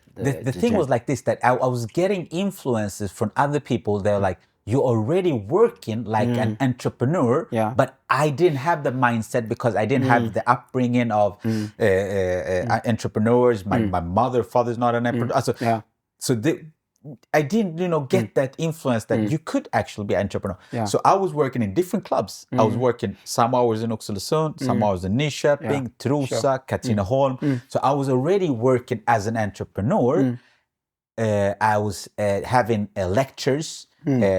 thing was like this, that I was getting influences from other people. They're like, you're already working like an entrepreneur, but I didn't have the mindset because I didn't have the upbringing of entrepreneurs. My father's not an entrepreneur. I didn't, get that influence that you could actually be an entrepreneur. So I was working in different clubs. I was working some hours in Oxelösund, some hours in Nyköping, Trosa, Katrineholm. So I was already working as an entrepreneur. I was having lectures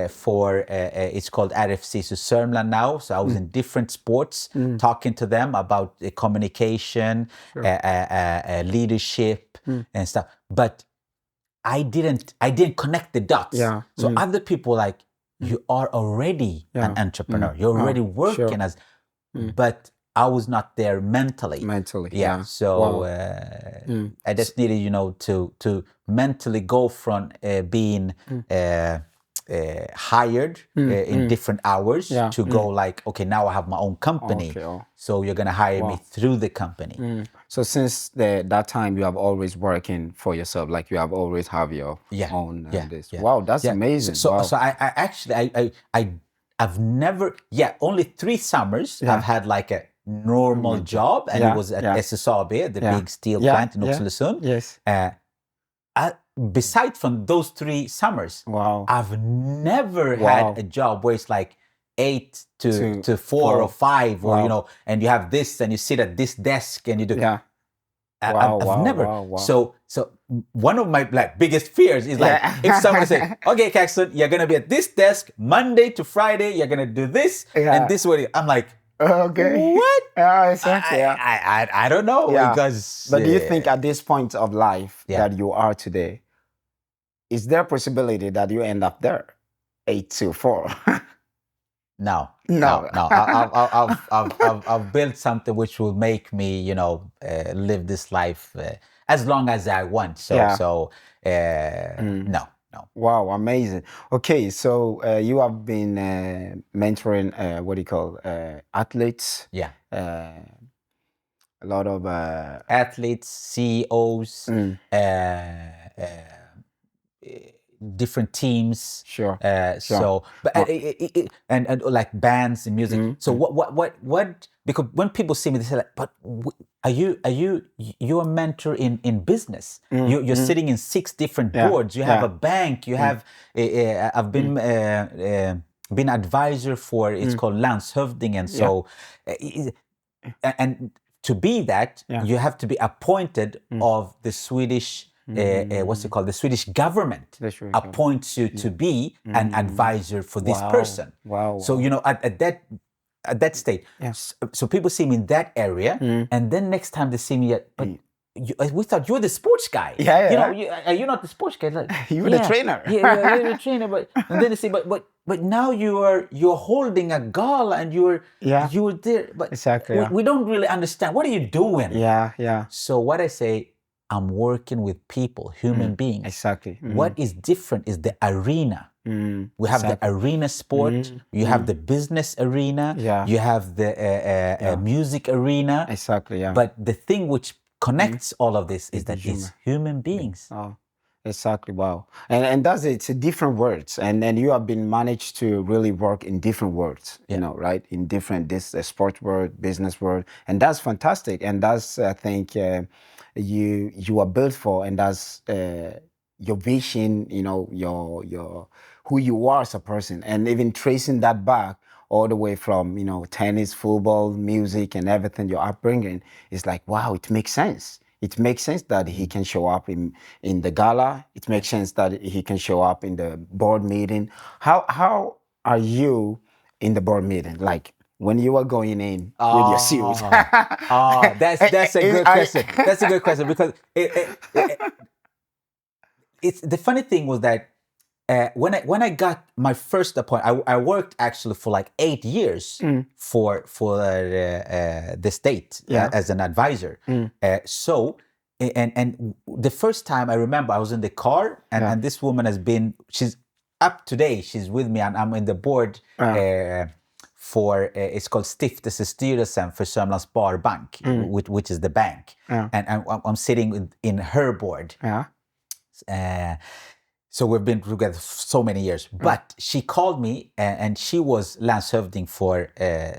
for, it's called RFC Sörmland now. So I was in different sports, talking to them about communication, leadership and stuff. But I didn't connect the dots. So other people like, you are already an entrepreneur. You're already working as, but I was not there mentally. Yeah. So I just needed, to mentally go from being hired in different hours
Yeah,
to go like, okay, now I have my own company.
Okay, oh.
So you're gonna hire me through the company.
So since that time, you have always working for yourself, like you have always have your
Yeah,
own
yeah,
this.
yeah.
Wow, that's
Yeah.
amazing.
So,
Wow.
so I actually I've never, only 3 summers
Yeah.
I've had like a normal job, and it
Yeah,
was at
yeah.
SSAB, the
Yeah.
big steel
Yeah,
plant in
yeah.
Oxelösund.
Yes.
Beside from those 3 summers,
Wow.
I've never
Wow.
had a job where it's like 8 to 4
4.
or 5, or
Wow.
you know, and you have this, and you sit at this desk, and you do.
Yeah.
I've never.
Wow.
So one of my like biggest fears is like, if someone say, okay, Caxton, you're gonna be at this desk Monday to Friday, you're gonna do this and this way. I'm like,
Okay.
what?
Yeah, exactly.
I don't know, because.
But do you think at this point of life
Yeah.
that you are today, is there a possibility that you end up there, 8 to 4?
No.
No.
I've built something which will make me, you know, live this life as long as I want. So, no.
Wow, amazing. Okay, so you have been mentoring, what do you call, athletes?
Yeah.
A lot of
Athletes, CEOs, different teams.
Sure.
So, but and like bands and music. So what? Because when people see me, they say like, "But are you a mentor in business? You're sitting in 6 different boards. You have a bank. You have. I've been advisor for. It's called landshövding, and so, and to be that, you have to be appointed of the Swedish. What's it called? The Swedish government appoints you to be an advisor for this person.
Wow.
So you know, at that state, so people see me in that area, and then next time they see me but we thought you were the sports guy.
Yeah.
You know, are you not the sports guy? Like,
you were the trainer.
Yeah, you're the trainer. But and then they say, but now you're holding a gala, and you're there. But
exactly.
We don't really understand. What are you doing?
Yeah.
So what I say, I'm working with people, human beings.
Exactly.
What is different is the arena. We have the arena sport. You have the business arena. You have the music arena.
Exactly. Yeah.
But the thing which connects all of this is that it's human beings.
Oh, exactly. Wow. And that's it. It's different words, and you have been managed to really work in different words. You know, right? In different sport world, business world, and that's fantastic. And that's I think. You are built for, and that's your vision, you know, your who you are as a person, and even tracing that back all the way from, you know, tennis, football, music, and everything, your upbringing is like, wow, it makes sense. It makes sense that he can show up in the gala. It makes sense that he can show up in the board meeting. How are you in the board meeting? Like, when you were going in with your suit.
That's a good question. That's a good question, because it's the funny thing was that when I got my first appointment, I worked actually for like 8 years for the state as an advisor. So and the first time I remember, I was in the car, and this woman she's up today. She's with me, and I'm in the board. For it's called Stiftelsestyrelsen för Sörmlands Sparbank, which is the bank, and I'm sitting in her board. So we've been together so many years. But she called me, and she was landshövding for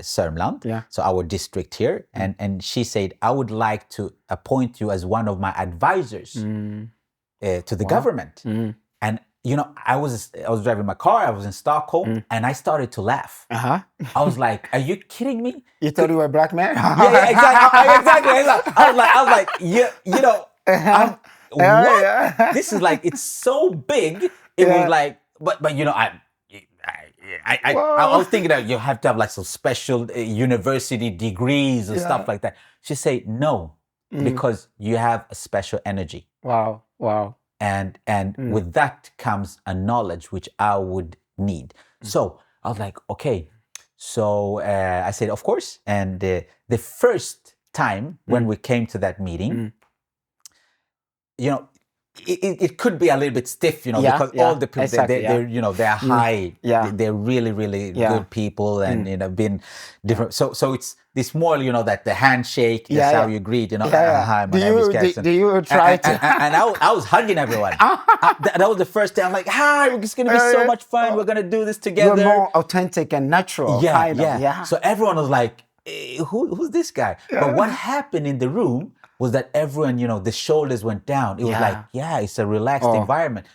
Sörmland, so our district here, and she said, I would like to appoint you as one of my advisors to the government. And you know, I was driving my car. I was in Stockholm, and I started to laugh. I was like, "Are you kidding me?
You thought you were a black man?"
Yeah, exactly. I was like, you know, what? This is like, it's so big. It was like, but you know, I was thinking that you have to have like some special university degrees and stuff like that. She said no, because you have a special energy.
Wow.
And with that comes a knowledge which I would need. So I was like, okay. So I said, of course. And the first time when we came to that meeting, you know, it could be a little bit stiff, because all the people,
exactly,
they're high,
Yeah.
they're really, really
Yeah.
good people, and been different. So it's more, that the handshake, that's how you greet, hi, my name is Caxton.
Do you try to?
And I was hugging everyone. That was the first day. I'm like, hi, it's gonna be so much fun. We're gonna do this together.
You're more authentic and natural.
Yeah. So everyone was like, who's this guy? But what happened in the room was that everyone, the shoulders went down. It was like, it's a relaxed environment.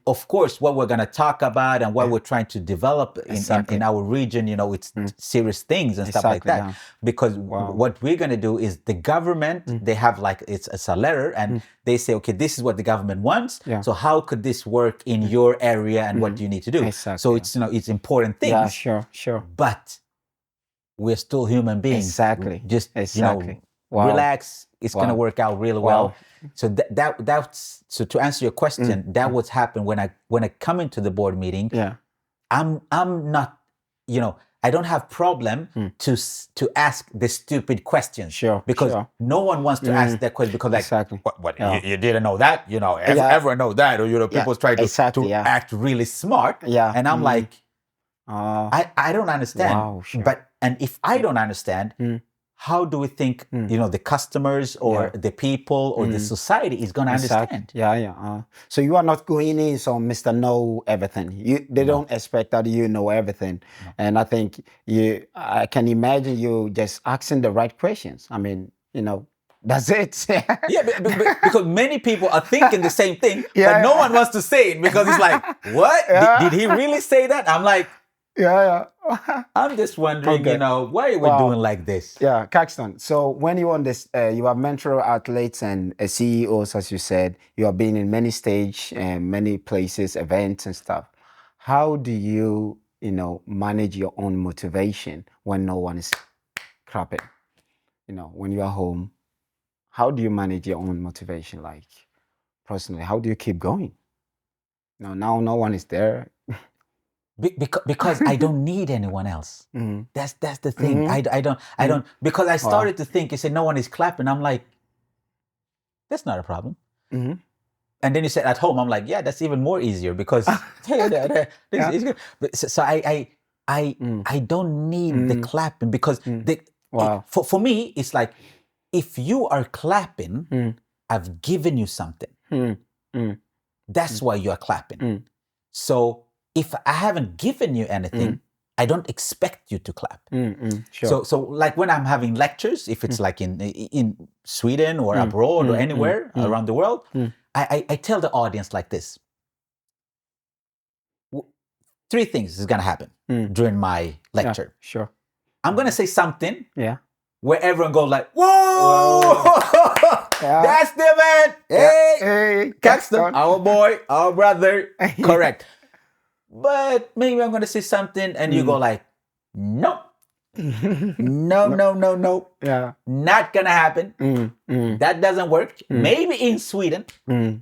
Of course, what we're going to talk about and what we're trying to develop in our region, it's serious things and stuff like that. Because what we're going to do is the government, they have like, it's a letter, and they say, okay, this is what the government wants. So how could this work in your area, and what do you need to do?
Exactly.
So it's, it's important things.
Yeah, sure.
But we're still human beings.
Exactly.
Just, relax. It's going to work out really well. So that's so to answer your question, that what's happened when I come into the board meeting.
Yeah.
I'm not, I don't have problem to ask the stupid questions.
Sure.
Because no one wants to ask that question, because
exactly.
What you didn't know that, everyone knows that, or people try to act really smart.
Yeah.
And I'm like, I don't understand.
Wow, sure.
And if I don't understand, how do we think, the customers or the people or the society is going to understand?
Yeah. So you are not going in, so Mr. Know everything. They don't expect that you know everything. No. And I think I can imagine you just asking the right questions. I mean, that's it.
Because many people are thinking the same thing, but no one wants to say it, because it's like, what? Did he really say that? I'm like, I'm just wondering, why are we doing like this?
Yeah, Caxton. So when you on this, you have mentor athletes and CEOs, as you said. You have been in many stage and many places, events and stuff. How do you, manage your own motivation when no one is clapping? When you are home, how do you manage your own motivation? Like personally, how do you keep going? Now no one is there.
Because I don't need anyone else. That's the thing. I don't, because I started to think, you said no one is clapping. I'm like, that's not a problem. And then you said at home, I'm like, yeah, that's even more easier, because this is good. So I don't need the clapping, because for me, it's like, if you are clapping, I've given you something. That's why you are clapping. So if I haven't given you anything, I don't expect you to clap.
Sure.
So like when I'm having lectures, if it's like in Sweden or abroad or anywhere around the world, I tell the audience like this. 3 things is going to happen during my lecture.
Yeah, sure.
I'm going to say something
where
everyone goes like, whoa! That's the man! Hey, Caxton, our boy, our brother. Correct. But maybe I'm going to say something and you go like, no. No.
Yeah.
Not going to happen. That doesn't work. Maybe in Sweden,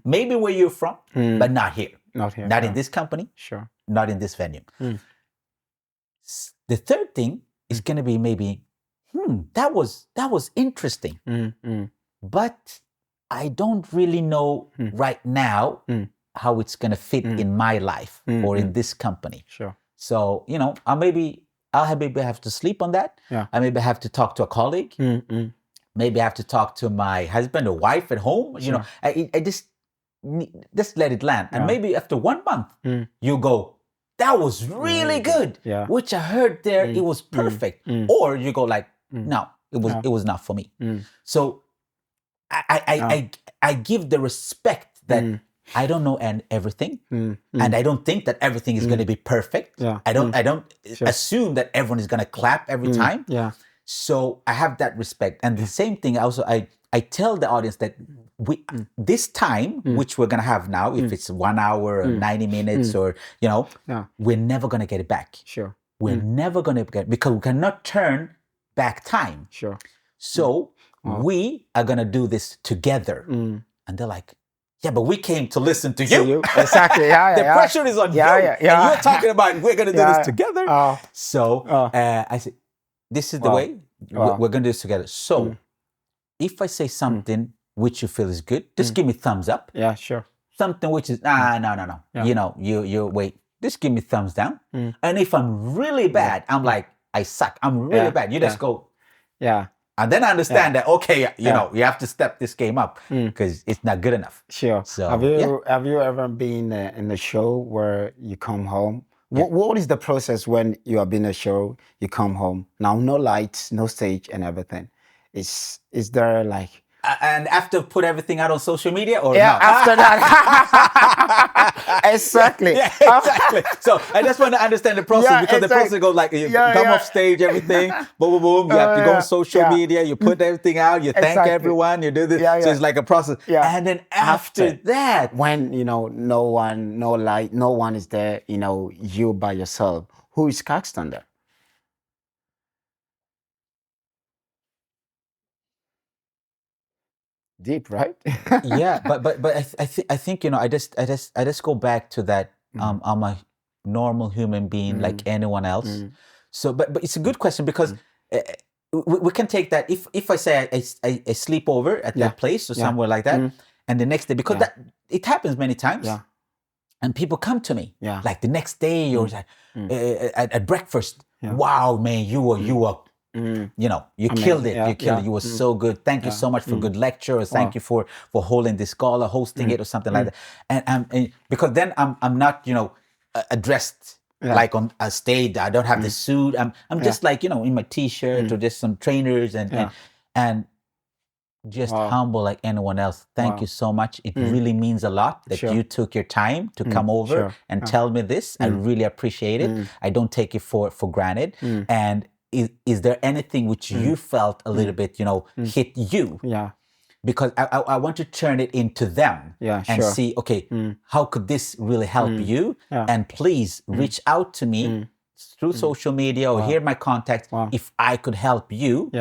maybe where you're from, but not here.
Not here.
Not in this company.
Sure.
Not in this venue. The third thing is going to be maybe, that was interesting. But I don't really know right now how it's going to fit in my life or in this company.
Sure.
So, I'll maybe have to sleep on that.
Yeah.
I maybe have to talk to a colleague. Maybe I have to talk to my husband or wife at home.
Sure.
I just let it land. And maybe after 1 month, you go, that was really good.
Yeah.
Which I heard there, it was perfect. Or you go like, no, it was not for me. So I give the respect that I don't know everything, and I don't think that everything is going to be perfect.
Yeah.
I don't assume that everyone is going to clap every time.
Yeah.
So I have that respect, and the same thing. Also, I tell the audience that this time, which we're going to have now, if it's 1 hour or 90 minutes, or we're never going to get it back.
Sure.
We're never going to get, because we cannot turn back time.
Sure.
So we are going to do this together, and they're like, yeah, but we came to listen to you.
Exactly.
The pressure is on you. And you're talking about we're going to do this together. So I said, this is the way we're going to do this together. So if I say something which you feel is good, just give me thumbs up.
Yeah, sure.
something which is no. You know, you wait. Just give me thumbs down. And if I'm really bad, I'm like, I suck. I'm really bad. You just go.
Yeah.
And then I understand that, okay, you know, you have to step this game up because it's not good enough.
Sure.
So,
have you ever been in a show where you come home? What is the process when you have been in a show, you come home? Now, no lights, no stage and everything. Is there like...
And after put everything out on social media or
Yeah,
not?
after that. Exactly.
Yeah, exactly. So I just want to understand the process because the process goes like you come off stage, everything, boom, boom, boom. You have to go on social media, you put everything out, you thank everyone, you do this. So it's like a process. And then after that,
when, you know, no one, no light, no one is there, you know, you by yourself. Who is Caxton there? Deep, right?
yeah, but I think you know I just go back to that. I'm a normal human being like anyone else. So, but it's a good question because we can take that if I say I sleep over at that place or somewhere like that, and the next day because that it happens many times. And people come to me like the next day or like, at breakfast. Wow, man, you were you know, you killed it. You killed it. You were so good. Thank you so much for good lecture. Or thank you for holding this call or hosting it or something like that. And because then I'm not, you know, addressed like on a stage. I don't have the suit. I'm just like, you know, in my t-shirt or just some trainers and just humble like anyone else. Thank you so much. It really means a lot that you took your time to come over and tell me this. I really appreciate it. I don't take it for granted. And is there anything which you felt a little bit, you know, hit you?
Yeah.
Because I want to turn it into them and see, okay, how could this really help you? And please reach out to me through social media or hear my contact if I could help you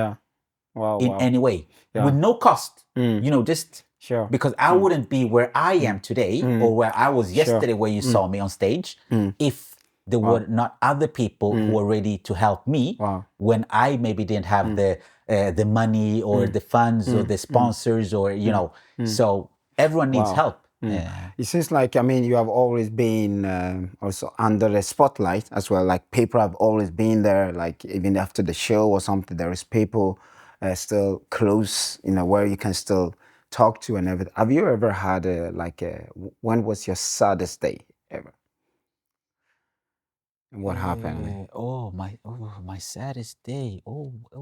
in any way with no cost, you know, just because I wouldn't be where I am today or where I was yesterday where you saw me on stage if there were not other people who were ready to help me when I maybe didn't have the money or the funds or the sponsors or, you know, so everyone needs help.
It seems like, I mean, you have always been also under the spotlight as well. Like people have always been there, like even after the show or something, there is people still close, you know, where you can still talk to and everything. Have you ever had when was your saddest day ever? And what happened?
My saddest day.
It's a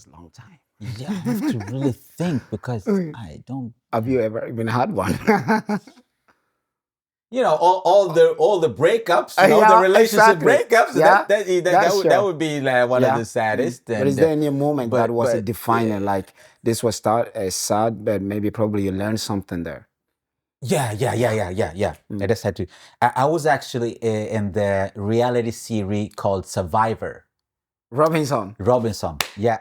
long time.
Yeah, I have to really think because I don't.
Have you ever even had one?
You know, all the breakups, you know, the relationship breakups. That would be like one of the saddest.
But is there any moment that was a defining, like this was sad, but maybe probably you learned something there?
Yeah. I just had to. I was actually in the reality series called Survivor.
Robinson.
Yeah.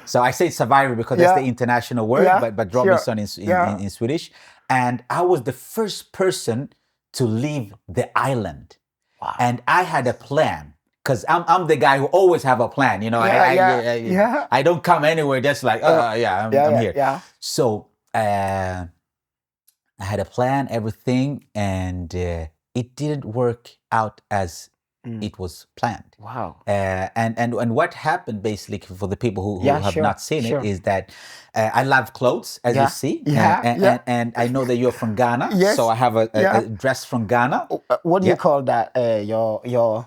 So I say Survivor because that's the international word, but Robinson in Swedish. And I was the first person to leave the island. Wow. And I had a plan. Because I'm the guy who always have a plan. You know, I don't come anywhere just like, I'm here.
Yeah.
So I had a plan, everything, and it didn't work out as it was planned.
Wow.
And what happened basically for the people who have not seen it is that I love clothes, as you see. And I know that you're from Ghana.
Yes.
So I have a dress from Ghana.
What do you call that? Your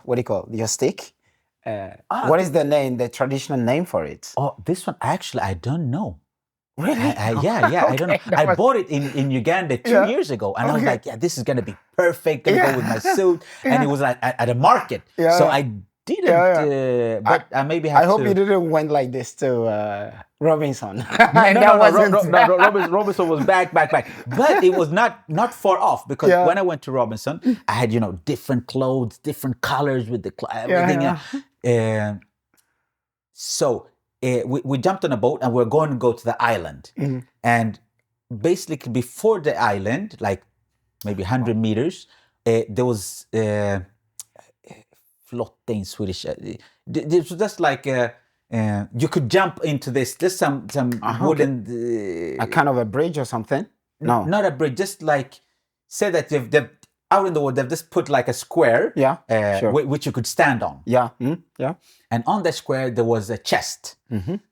what do you call your stick? What is the name, the traditional name for it?
Oh, this one, actually, I don't know.
Really?
I don't know. I bought it in Uganda 2 years ago, and I was like, this is gonna be perfect. Gonna go with my suit, and it was like at a market. So I didn't. But I maybe have.
I hope you didn't went like this to Robinson.
No. Robinson was back. But it was not far off because when I went to Robinson, I had different clothes, different colors with the everything. So. We jumped on a boat and we're going to go to the island. And basically before the island, like maybe 100 meters, there was flotte in Swedish. This was just like you could jump into this. There's some wooden...
a kind of a bridge or something? No.
Not a bridge, just like, say that they've out in the world, they've just put like a square,
Yeah, sure.
which you could stand on.
Yeah. Yeah.
And on that square, there was a chest.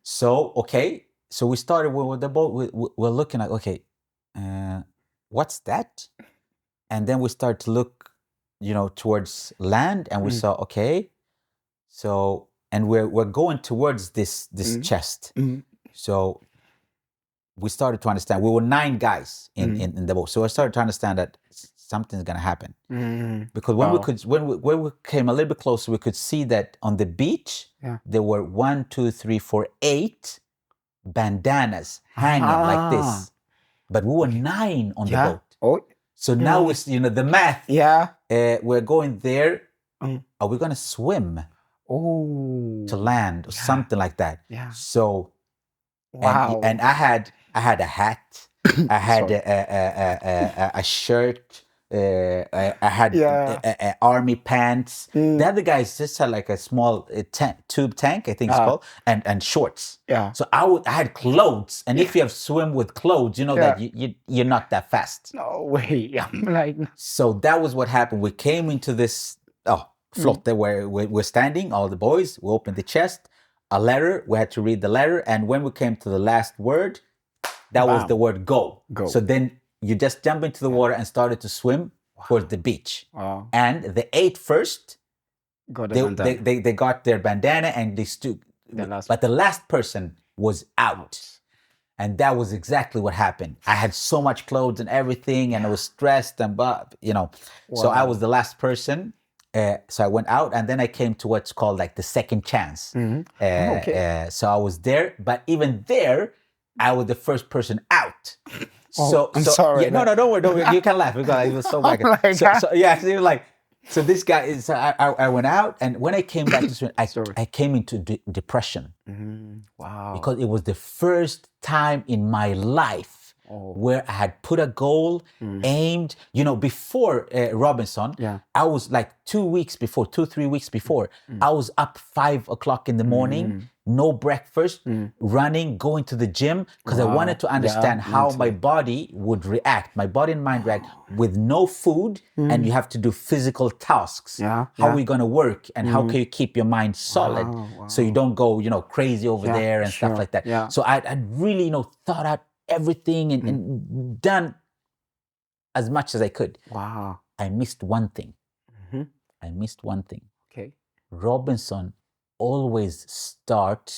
So, okay, so we started with the boat, we're looking at, okay, what's that? And then we started to look, towards land, and we saw, okay, so, and we're going towards this chest. So we started to understand, we were 9 guys in the boat. So I started to understand that something's gonna happen. Because when we came a little bit closer, we could see that on the beach, there were 1, 2, 3, 4, 8 bandanas hanging like this. But we were 9 on the boat.
Oh.
So now we, the math.
Yeah.
We're going there. Are we gonna swim to land or something like that?
Yeah.
So,
wow.
And I had a hat. I had a shirt. I had army pants. The other guys just had like a small tube tank, I think it's called, and shorts.
Yeah.
So I had clothes, and if you have swim with clothes, you know that you're not that fast.
No way. I'm like.
So that was what happened. We came into this float there where we're standing, all the boys. We opened the chest, a letter. We had to read the letter, and when we came to the last word, that was the word go. So then you just jump into the water and started to swim towards the beach.
Wow.
And the 8 first, they got their bandana and they stood. But the last person was out. And that was exactly what happened. I had so much clothes and everything, and I was stressed and So I was the last person. So I went out, and then I came to what's called like the second chance. So I was there, but even there, I was the first person out.
I'm sorry.
Yeah, no, don't worry. You can laugh because it was so bad. So this guy is. I went out, and when I came back to swim, I came into depression.
Wow.
Because it was the first time in my life where I had put a goal, aimed. Before Robinson, I was like 2 weeks before, 3 weeks before, I was up 5 o'clock in the morning, no breakfast, running, going to the gym, because I wanted to understand how my body would react, my body and mind react with no food, and you have to do physical tasks. How are we going to work, and how can you keep your mind solid so you don't go, crazy over there and stuff like that. So I'd really, thought out everything and done as much as I could.
Wow.
I missed one thing. I missed one thing.
Okay.
Robinson always started,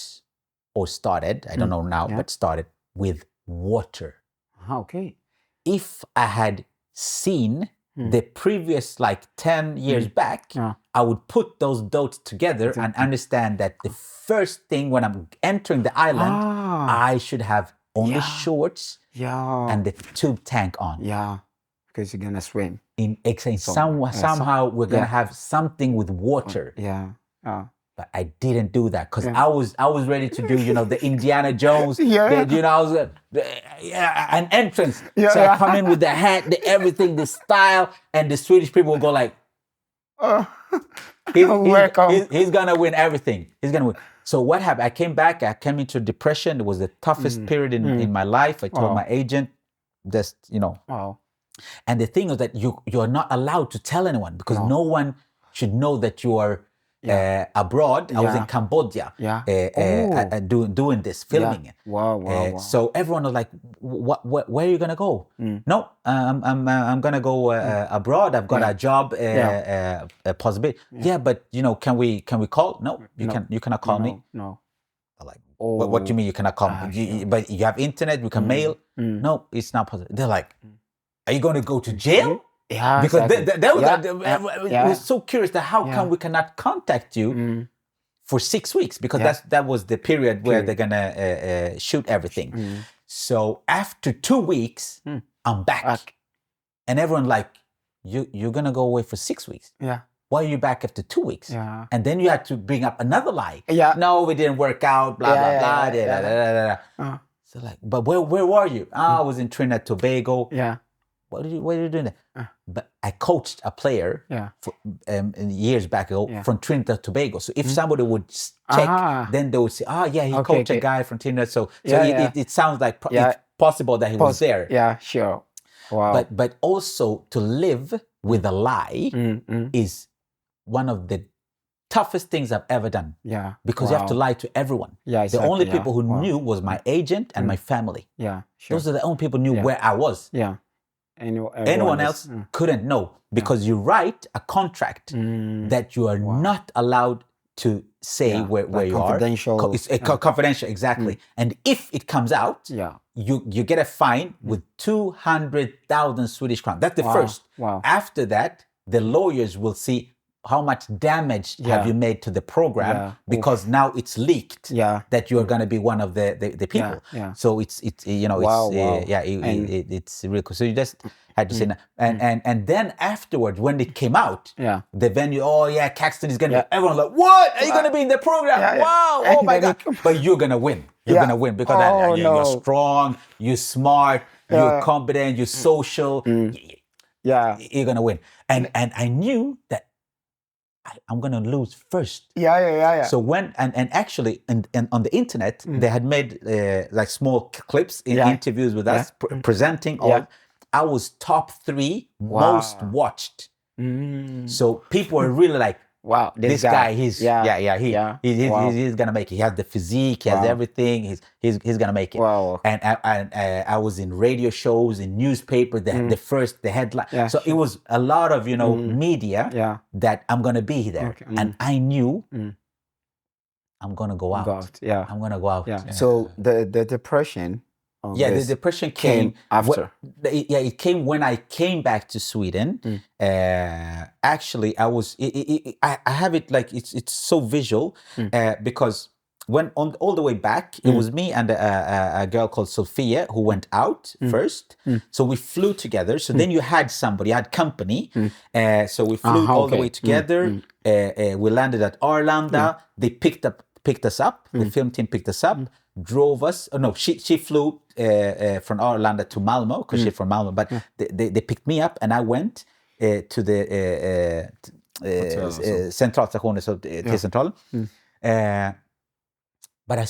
I don't know now, but started with water.
Okay.
If I had seen the previous 10 years back, I would put those dots together and understand that the first thing when I'm entering the island, I should have only shorts and the tube tank on.
Yeah, because you're gonna swim.
Somehow we're gonna have something with water. But I didn't do that because I was ready to do the Indiana Jones. I was an entrance. So I come in with the hat, the everything, the style, and the Swedish people will go like, he's gonna win everything. He's gonna win. So what happened? I came back. I came into depression. It was the toughest period in my life. I told my agent, And the thing was that you're not allowed to tell anyone because no one should know that you are abroad. I was in Cambodia doing this, filming it.
Wow.
So everyone was like, where are you going to go? No, I'm going to go abroad. I've got a job possibility. Yeah, but can we call? No, you cannot call me.
No.
I'm like, what do you mean you cannot call me? But you have internet, you can mail. No, it's not possible. They're like, are you going to go to jail?
Yeah,
because
exactly.
we were so curious that how come we cannot contact you for 6 weeks, because that was the period where they're gonna shoot everything. So after 2 weeks, I'm back, and everyone like, you're gonna go away for 6 weeks. Why are you back after 2 weeks? And then you had to bring up another lie. No, we didn't work out. Blah blah blah. So like, but where were you? I was in Trinidad Tobago. What are you doing there? But I coached a player years back ago from Trinidad Tobago. So if somebody would check, then they would say, he coached a guy from Trinidad. So it sounds like possible that he was there.
Yeah, sure. Wow.
But also to live with a lie is one of the toughest things I've ever done.
Yeah.
Because you have to lie to everyone.
Yeah,
The
exactly,
only people who knew was my agent and my family.
Yeah, sure.
Those are the only people who knew where I was.
Yeah.
Anyone else couldn't know because you write a contract that you are not allowed to say where you
confidential.
are. It's confidential, exactly. And if it comes out, you get a fine with 200,000 Swedish crowns. That's the first.
Wow.
After that, the lawyers will see how much damage have you made to the program because now it's leaked that you are going to be one of the people. So it's you know it's really cool. So you just had to say that. And then afterwards when it came out, the venue, Caxton is going to everyone like, what, are you going to be in the program? Wow, oh my god. But you're going to win. You're going to win because you're strong, you're smart, you're competent, you're social. You're going to win. And I knew that I'm gonna lose first.
Yeah.
So when and actually and on the internet they had made like small clips in interviews with us presenting all. I was top 3 most watched. So people were really like, wow, this guy he's gonna make it. He has the physique, he has everything. He's gonna make it.
Wow.
And I was in radio shows, in newspaper, the headline. So it was a lot of media that I'm gonna be there, and I knew I'm gonna go out. I'm gonna go out.
So the depression.
The depression came
after.
It came when I came back to Sweden. Actually, I was. I have it like it's so visual because when all the way back, it was me and a girl called Sophia who went out first. So we flew together. So then you had somebody, you had company. So we flew all the way together. We landed at Arlanda. They picked us up. The film team picked us up. Drove us. Oh no, she flew from Arlanda to Malmo because she's from Malmo. But they picked me up and I went to the centralstationen, so T-centralen. But I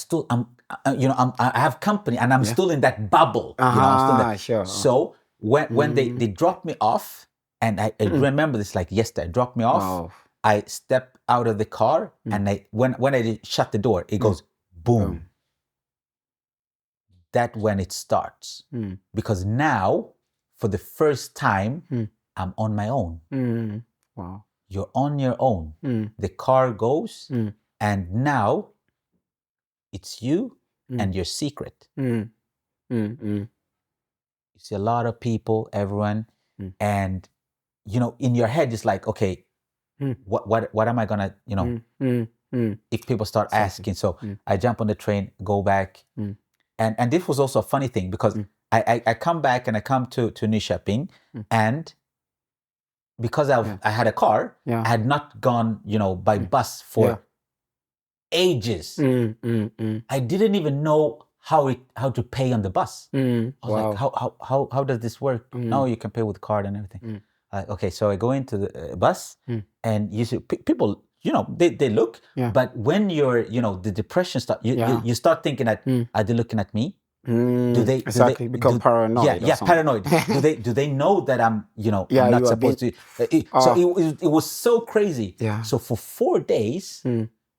have company and I'm still in that bubble. I'm still So when they dropped me off, and I remember this like yesterday. Dropped me off. I stepped out of the car and when I shut the door, it goes boom. That when it starts, because now for the first time I'm on my own.
Wow.
You're on your own. The car goes and now it's you and your secret. You see a lot of people, everyone, and in your head it's like, okay, what am I gonna if people start asking. So I jump on the train, go back. And this was also a funny thing because I come back and I come to Nyköping and because I had a car, I had not gone, by bus for ages. I didn't even know how to pay on the bus. I was like, how does this work? No, you can pay with card and everything. Okay, so I go into the bus and you see people, they look, but when you're, the depression start, you start thinking that, are they looking at me? Do they
become paranoid?
Paranoid. do they know that I'm, I'm not supposed to? So it was so crazy. So for 4 days,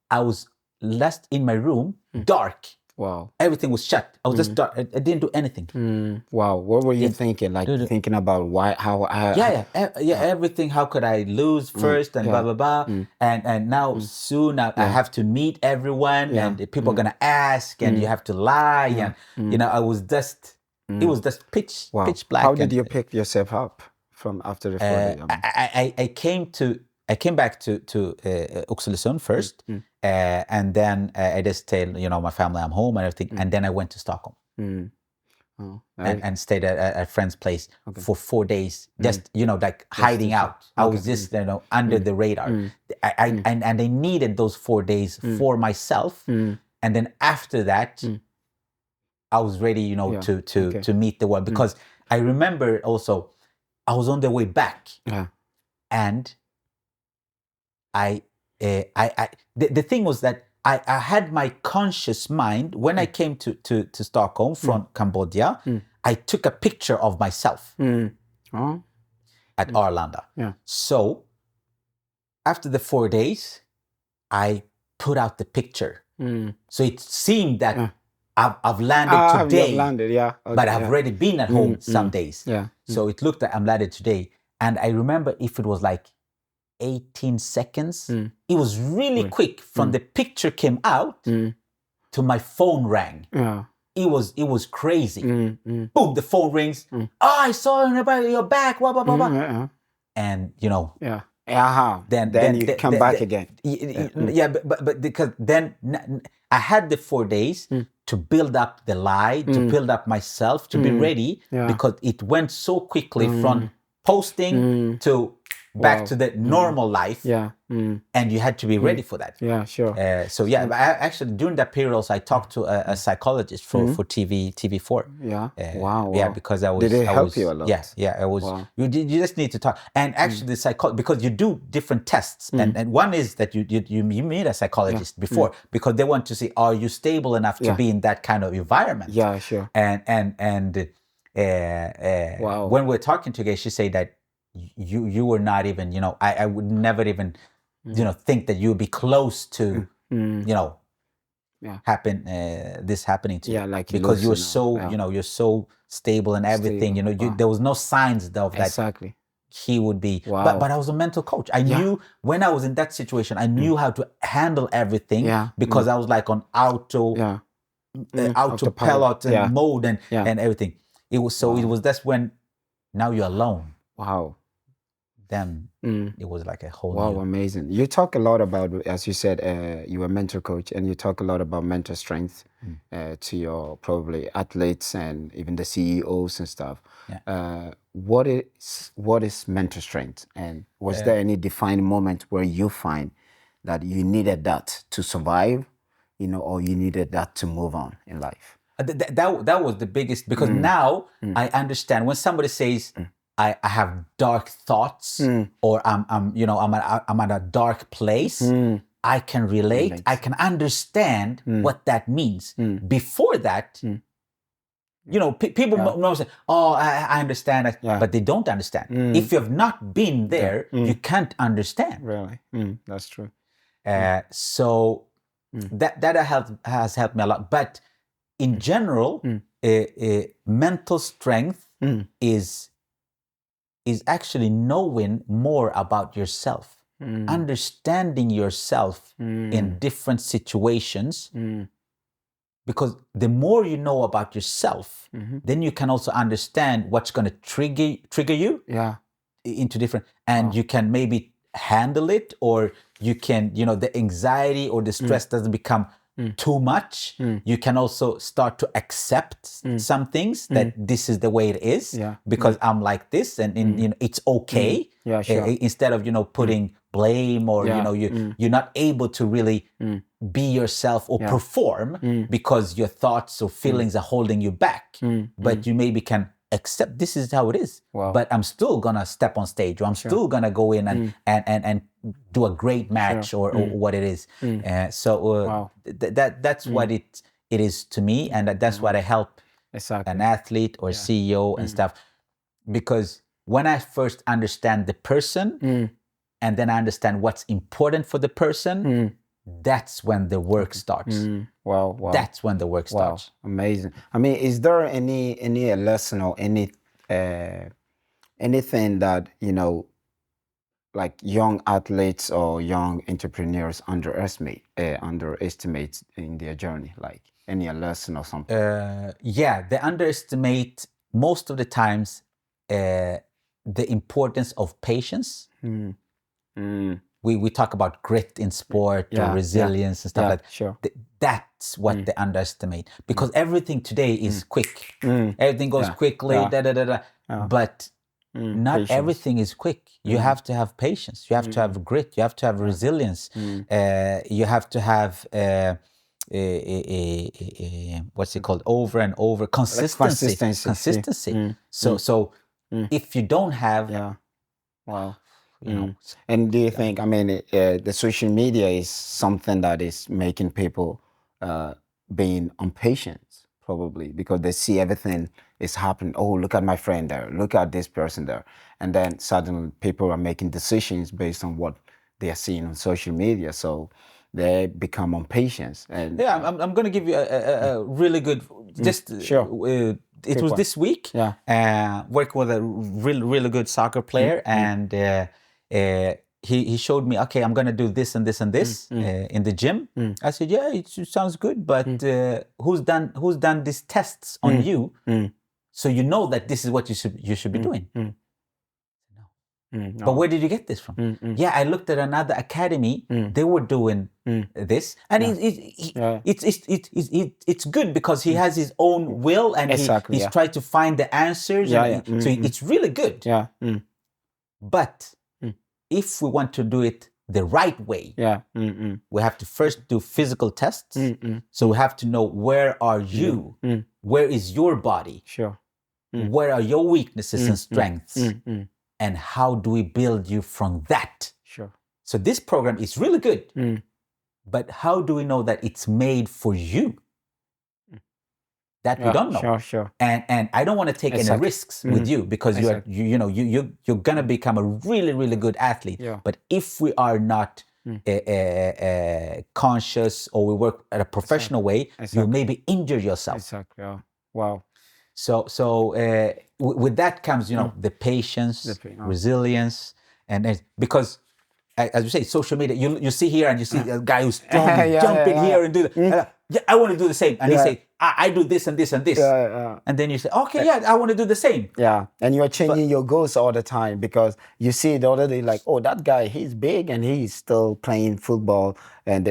I was left in my room, dark.
Wow.
Everything was shut. I was just dark. I didn't do anything.
Wow. What were you thinking? Like thinking about why, how?
Everything. How could I lose first and blah, blah, blah. And now soon I have to meet everyone and people are going to ask and you have to lie. And, I was just, it was just pitch black.
How did you pick yourself up from after the 40?
I came back to Oxelösund first, and then I just told my family I'm home and everything, and then I went to Stockholm and stayed at a friend's place for 4 days, just like hiding out. I was just under the radar. And I needed those 4 days for myself, and then after that, I was ready to meet the world because I remember also I was on the way back, and the thing was that I had my conscious mind when I came to Stockholm from Cambodia. I took a picture of myself at Arlanda.
Yeah.
So after the 4 days, I put out the picture. So it seemed that I've landed today.
You've landed, yeah. Okay,
but I've already been at home some days.
Yeah.
So it looked like I'm landed today. And I remember if it was like 18 seconds, it was really quick from the picture came out to my phone rang.
Yeah.
It was crazy. Boom, the phone rings. Oh, I saw you're back, blah, blah, blah, blah. And, you know.
Yeah. Then you come back again.
Yeah, but because then I had the 4 days to build up the lie, to build up myself, to be ready, because it went so quickly from posting to back to the normal life.
Yeah.
And you had to be ready for that.
Yeah, sure.
So yeah, actually during that period also I talked to a psychologist for TV4.
Yeah. Wow.
Yeah, because I was.
Did it help you a lot?
Yeah. I was. Wow. You just need to talk, and actually the because you do different tests, and one is that you meet a psychologist before because they want to see, are you stable enough to be in that kind of environment?
Yeah, sure.
And when we're talking together, she said that you were not even, you know, I would never even, you know, think that you would be close to, you know, this happening to you.
Yeah, like
because you were so, you know, you're so stable and everything. You know, there was no signs of that.
Exactly.
He would be. Wow. But I was a mental coach. I knew when I was in that situation, I knew how to handle everything because I was like on autopilot and mode and everything. It was so. It was that's when now you're alone.
Wow.
Then it was like a whole new...
Amazing. You talk a lot about, as you said, you're a mental coach, and you talk a lot about mental strength to your probably athletes and even the CEOs and stuff. What is mental strength, and was there any defining moment where you find that you needed that to survive, you know, or you needed that to move on in life?
That was the biggest, because now I understand when somebody says I have dark thoughts or I'm at a dark place. I can relate. I can understand what that means. Before that, you know, people know say, "Oh, I understand that," but they don't understand. If you have not been there, you can't understand.
Really, that's true.
So that has helped me a lot. But in general, mental strength is actually knowing more about yourself, understanding yourself in different situations. Because the more you know about yourself, then you can also understand what's going to trigger you into different, and you can maybe handle it, or you can, you know, the anxiety or the stress doesn't become too much. You can also start to accept some things, that this is the way it is because I'm like this, and you know, it's okay. Instead of, you know, putting blame or you know, you're not able to really be yourself or perform because your thoughts or feelings are holding you back. But you maybe can accept this is how it is. But I'm still gonna step on stage, or I'm still gonna go in and do a great match or what it is. That's what it is to me, and that's what I help an athlete or CEO and stuff. Because when I first understand the person and then I understand what's important for the person, that's when the work starts.
Wow.
That's when the work starts.
Amazing. I mean, is there any lesson or anything that, you know, like young athletes or young entrepreneurs underestimate in their journey? Like any lesson or something?
They underestimate most of the times the importance of patience. We talk about grit in sport or resilience and stuff like that.
Sure.
That's what they underestimate, because everything today is quick. Everything goes quickly, but not patience. Everything is quick. You have to have patience. You have to have grit. You have to have resilience. You have to have what's it called? Over and over consistency. So if you don't have you know.
And do you think, I mean, the social media is something that is making people being impatient, probably, because they see everything is happening. Oh, look at my friend there. Look at this person there. And then suddenly people are making decisions based on what they are seeing on social media. So they become impatient. And
Yeah, I'm going to give you a really good, just,
sure.
It was this week.
Yeah.
Working with a really good soccer player, and he showed me, okay, I'm going to do this and this and this in the gym. I said, yeah, it sounds good, but who's done these tests on you, so you know that this is what you should be doing? No. But where did you get this from? Yeah, I looked at another academy. They were doing this, and it's good because he has his own will, and he's trying to find the answers. So it's really good.
Yeah.
But if we want to do it the right way, we have to first do physical tests. So we have to know, where are you? Where is your body?
Sure.
Where are your weaknesses and strengths? And how do we build you from that?
Sure.
So this program is really good, but how do we know that it's made for you? That we don't know.
Sure.
And I don't want to take any risks with you, because you're gonna become a really good athlete.
Yeah.
But if we are not conscious, or we work at a professional way, you'll maybe injure yourself.
Exactly. Yeah. Wow.
So with that comes, the patience, resilience, and because, as you say, social media, you see here and you see a guy who's strong, jumping here and do that. I want to do the same. And he say, I do this and this and this. And then you say, okay, I want to do the same.
Yeah, and you're changing your goals all the time, because you see the other day, like, oh, that guy, he's big and he's still playing football, and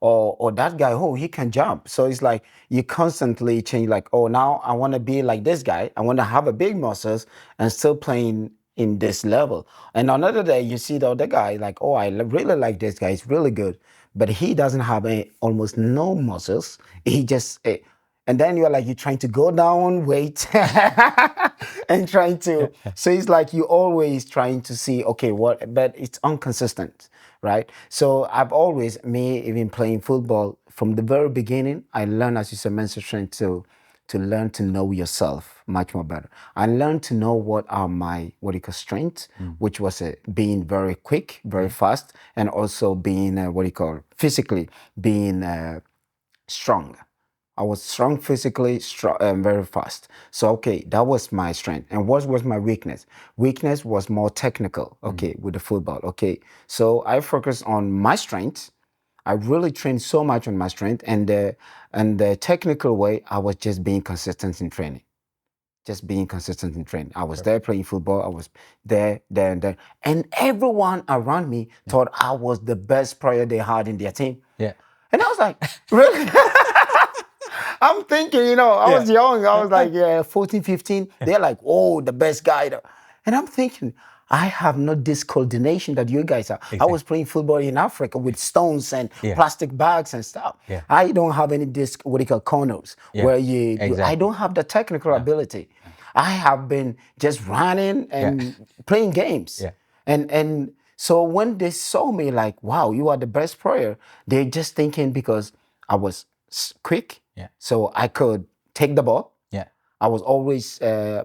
or that guy, oh, he can jump. So it's like you constantly change, like, oh, now I want to be like this guy. I want to have a big muscles and still playing in this level. And another day you see the other guy, like, oh, I really like this guy. He's really good. But he doesn't have almost no muscles. He just, and then you're trying to go down weight and trying to, so it's like you're always trying to see, okay, but it's inconsistent, right? So I've always, even playing football, from the very beginning, I learned, as you said, mentoring, to learn to know yourself much more better. I learned to know what are my, strengths, which was being very quick, very fast, and also being, physically being strong. I was strong physically, very fast. So, okay, that was my strength. And what was my weakness? Weakness was more technical, with the football, So I focused on my strengths. I really trained so much on my strength, and the technical way, I was just being consistent in training. I was there playing football. I was there, and everyone around me thought I was the best player they had in their team.
Yeah.
And I was like, really? I'm thinking, I was young. I was like 14, 15. They're like, oh, the best guy. And I'm thinking, I have not this coordination that you guys have. Exactly. I was playing football in Africa with stones and plastic bags and stuff. Yeah. I don't have any corners where I don't have the technical ability. I have been just running and playing games. Yeah. And so when they saw me, like, wow, you are the best player, they're just thinking, because I was quick, so I could take the ball. I was always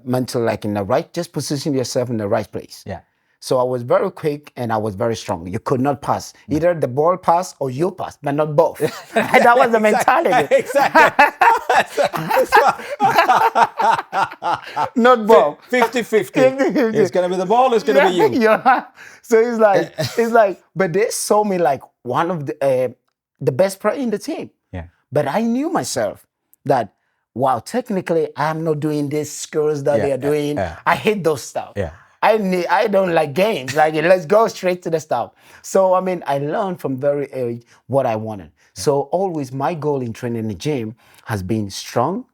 mental, like in the right, just position yourself in the right place. Yeah. So I was very quick and I was very strong. You could not pass. Either the ball pass or you pass, but not both. That was the mentality. Exactly. Not both.
50-50. It's going to be the ball, it's going to be you.
Yeah. So it's like, but they saw me like one of the best player in the team. Yeah. But I knew myself that, wow, technically, I'm not doing these skills that they are doing. I hate those stuff. Yeah. I don't like games. Like, let's go straight to the stuff. So, I mean, I learned from very early what I wanted. Yeah. So always my goal in training in the gym has been strong,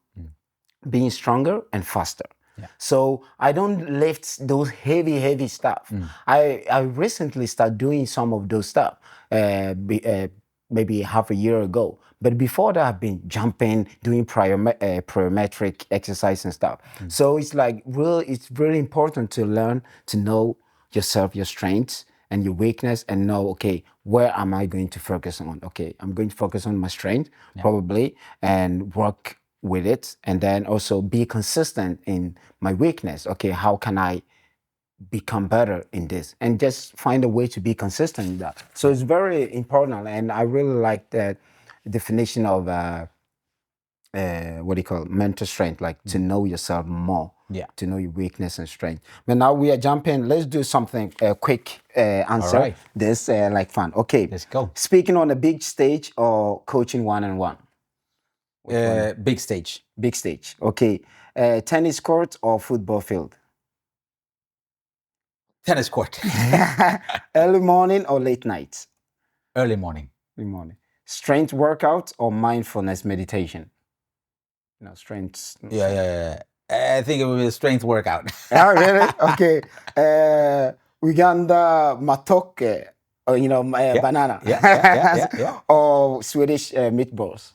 being stronger and faster. Yeah. So I don't lift those heavy stuff. I recently started doing some of those stuff, maybe half a year ago. But before that, I've been jumping, doing plyometric exercise and stuff. So it's like it's really important to learn to know yourself, your strengths and your weakness, and know, okay, where am I going to focus on? Okay, I'm going to focus on my strength probably and work with it, and then also be consistent in my weakness. Okay, how can I become better in this, and just find a way to be consistent in that. So it's very important, and I really like that definition of what do you call it? Mental strength, like to know yourself more, to know your weakness and strength. But now we are jumping. Let's do something quick answer.
All right.
This like fun. Okay,
let's go.
Speaking on a big stage or coaching one-on-one?
Big stage.
Big stage. Okay, tennis court or football field?
Tennis court.
Early morning or late night?
Early morning.
Early morning. Strength workout or mindfulness meditation? No, strength.
Yeah. I think it would be a strength workout.
Oh, really? Okay. Uganda matoke, or banana.
Yeah.
Or Swedish meatballs?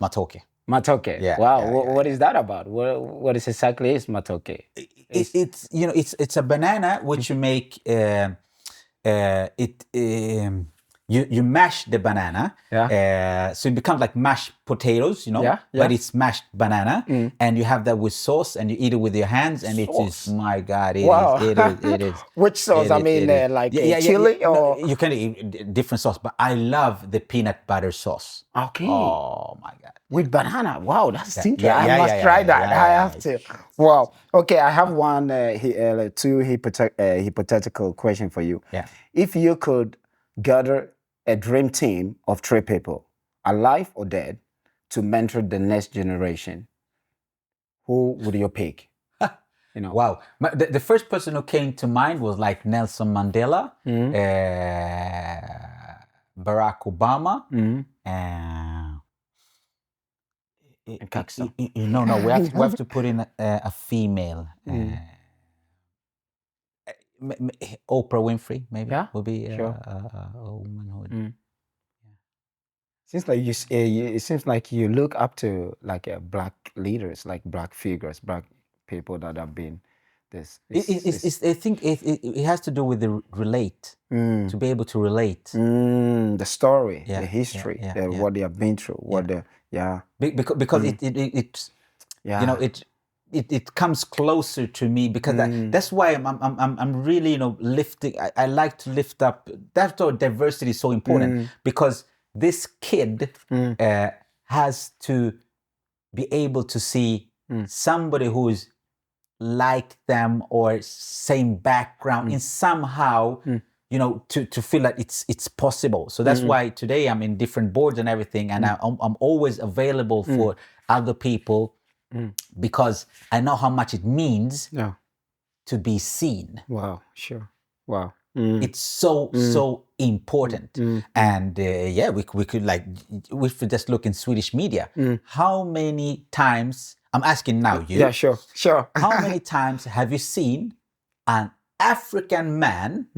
Matoke.
Matoke.
Yeah.
Wow. What is that about? What is exactly is matoke?
It's a banana which you make. You mash the banana, so it becomes like mashed potatoes, but it's mashed banana, and you have that with sauce, and you eat it with your hands, and it is, my God, it is.
Which sauce? Chili or?
You can eat different sauce, but I love the peanut butter sauce.
Okay.
Oh my God.
With banana. Wow, that's interesting. I must try that. I have to. Wow. Okay, I have two hypothetical question for you.
Yeah.
If you could gather a dream team of 3 people, alive or dead, to mentor the next generation, who would you pick?
Wow. The first person who came to mind was like Nelson Mandela, Barack Obama, and
Caxton.
No, we have to put in a female. Oprah Winfrey, maybe, would be a woman.
It seems like you look up to like black leaders, like black figures, black people that have been this.
I think it has to do with the relate, to be able to relate.
The story, the history, what they have been through,
because it comes closer to me, because that's why I'm really lifting. I like to lift up. That's why diversity is so important, because this kid has to be able to see somebody who is like them or same background in somehow, to feel that it's possible. So that's why today I'm in different boards and everything, and I'm always available for other people, because I know how much it means to be seen.
Wow, sure. Wow.
It's so important. And we could, like, if we just look in Swedish media, how many times, I'm asking now you.
Yeah, sure.
How many times have you seen an African man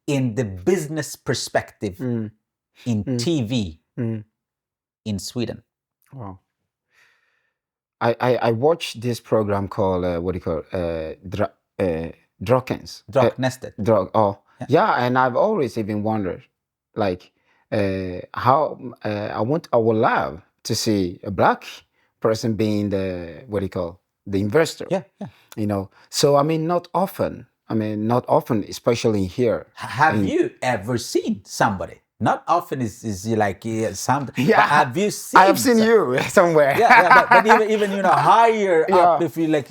in the business perspective in TV in Sweden?
Wow. I watched this program called Drockens.
Drocknestet.
And I've always even wondered, like, how I would love to see a black person being the investor. So not often, especially here.
Have you ever seen somebody? Not often is like something.
Yeah.
Have you seen?
I have seen you somewhere.
But even higher up, if you like,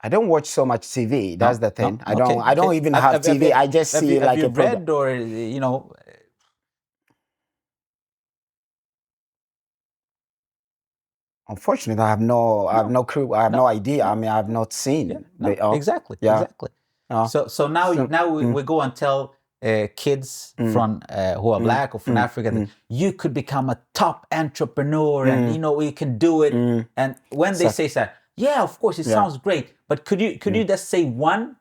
I don't watch so much TV. That's the thing. I don't even have TV. I just see like a program.
Read or
Unfortunately, I have no clue. I have no idea. I have not seen.
Exactly. So now we go and tell kids from who are black or from Africa that you could become a top entrepreneur, and you can do it. And when they say that, yeah, of course, it sounds great. But could you just say one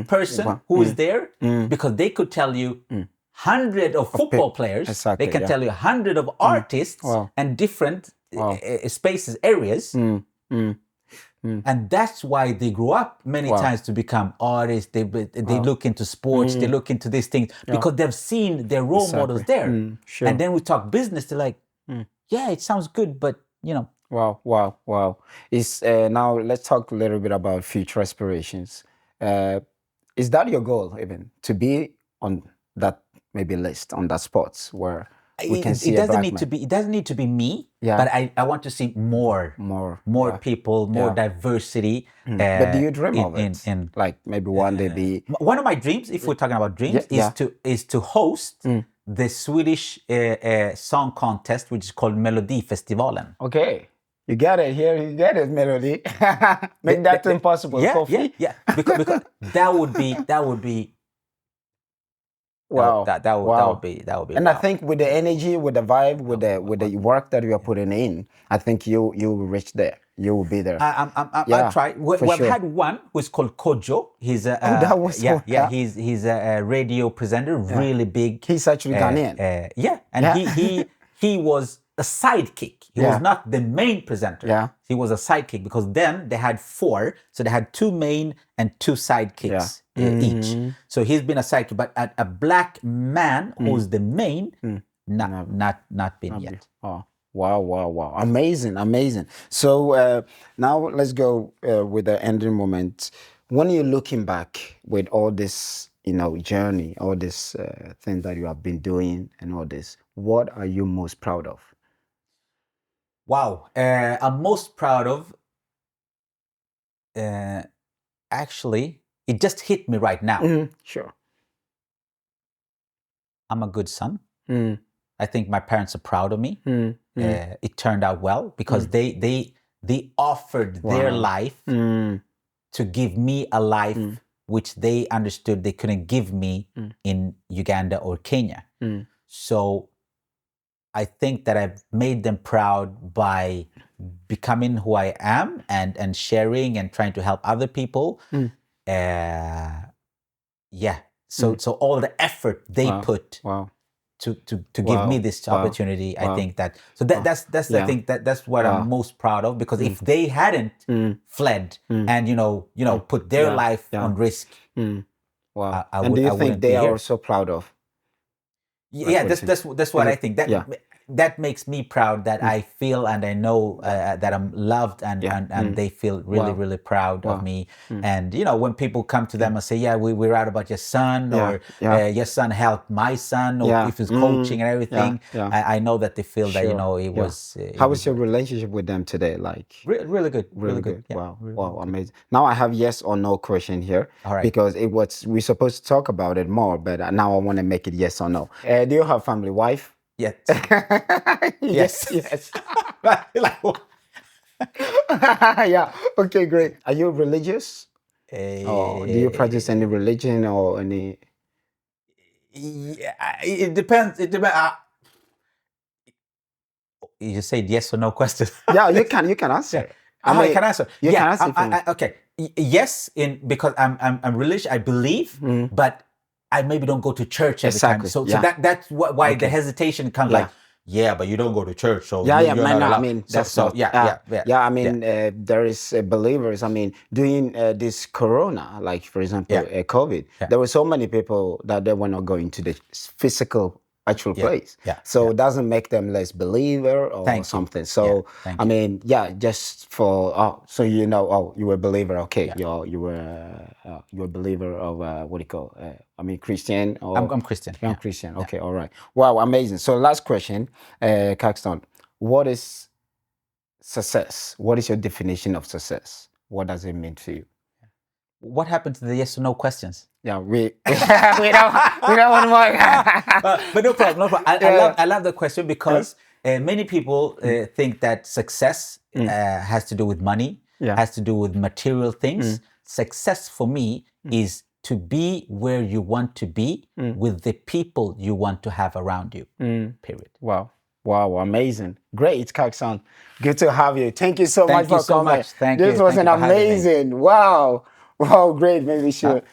person who is there? Because they could tell you 100 of football players.
Exactly,
they can tell you 100 of artists and different spaces, areas. And that's why they grew up many times to become artists. They look into sports, they look into these things because they've seen their role models there.
Sure.
And then we talk business, they're like, yeah, it sounds good, but
Wow. Is now let's talk a little bit about future aspirations. Is that your goal even to be on that maybe list on that spots where we can see
it doesn't need
man?
to be it doesn't need to be me,
Yeah.
but I want to see more people, more diversity.
But do you dream of it?
In
like maybe one day be
one of my dreams, if we're talking about dreams, is to host the Swedish song contest, which is called Melodifestivalen.
Okay. You got it here. You get it, Melody. Make that impossible.
Yeah. Because that would be.
Wow.
That would be.
And I think with the energy, with the vibe, with the work that you are putting in, I think you will reach there. You will be there.
I'll try. We've had one who's called Kojo. He's a he's a radio presenter, really big.
He's actually Ghanaian.
And he was a sidekick. He was not the main presenter.
Yeah.
He was a sidekick because then they had 4. So they had 2 main and 2 sidekicks each. So he's been a sidekick, but a black man who's the main, not been yet.
Oh. Wow. Amazing. So now let's go with the ending moment. When you're looking back with all this, journey, all this things that you have been doing and all this, what are you most proud of?
Wow. I'm most proud of, actually, it just hit me right now.
Sure.
I'm a good son. I think my parents are proud of me. It turned out well because they offered their life to give me a life which they understood they couldn't give me in Uganda or Kenya. So I think that I've made them proud by becoming who I am and sharing and trying to help other people. So all the effort they put to give me this opportunity, I think that that's I think that's what I'm most proud of, because if they hadn't fled and put their life on risk,
wow. And do you think they are also proud of?
Yeah, that's what I think. That makes me proud that I feel and I know that I'm loved and they feel really proud of me. And when people come to them and say, yeah, we read about your son or your son helped my son, or if it's coaching and everything, I know that they feel that it was.
How is your relationship with them today? Like
really good, really good.
Yeah, wow, amazing. Now I have yes or no question here.
All right.
Because we're supposed to talk about it more, but now I want to make it yes or no. Do you have family, wife?
Yes.
Yes. Yeah. Okay, great. Are you religious? Or do you practice any religion or any?
Yeah, it depends. You said yes or no question.
Yeah, you can answer.
I can answer.
You can answer.
Okay. Yes, because I'm religious. I believe, but I maybe don't go to church every time. So that's why the hesitation comes like, but you don't go to church. So
I mean, there is believers. I mean, during this Corona, like for example, COVID, there were so many people that they were not going to the physical actual place. So it doesn't make them less believer or something. So I mean, just for so you were a believer. Okay, you were a believer of what do you call? I mean, Christian. Or,
I'm Christian.
I'm Christian. Okay, all right. Wow, amazing. So last question, Caxton, what is success? What is your definition of success? What does it mean to you?
What happened to the yes or no questions?
Yeah, we don't want more.
But no problem. I love the question because many people think that success has to do with money, has to do with material things. Success for me is to be where you want to be with the people you want to have around you. Period.
Wow, amazing. Great, Caxton. Good to have you. Thank you so much for coming.
Thank you.
This was an amazing. Wow, great. Maybe we should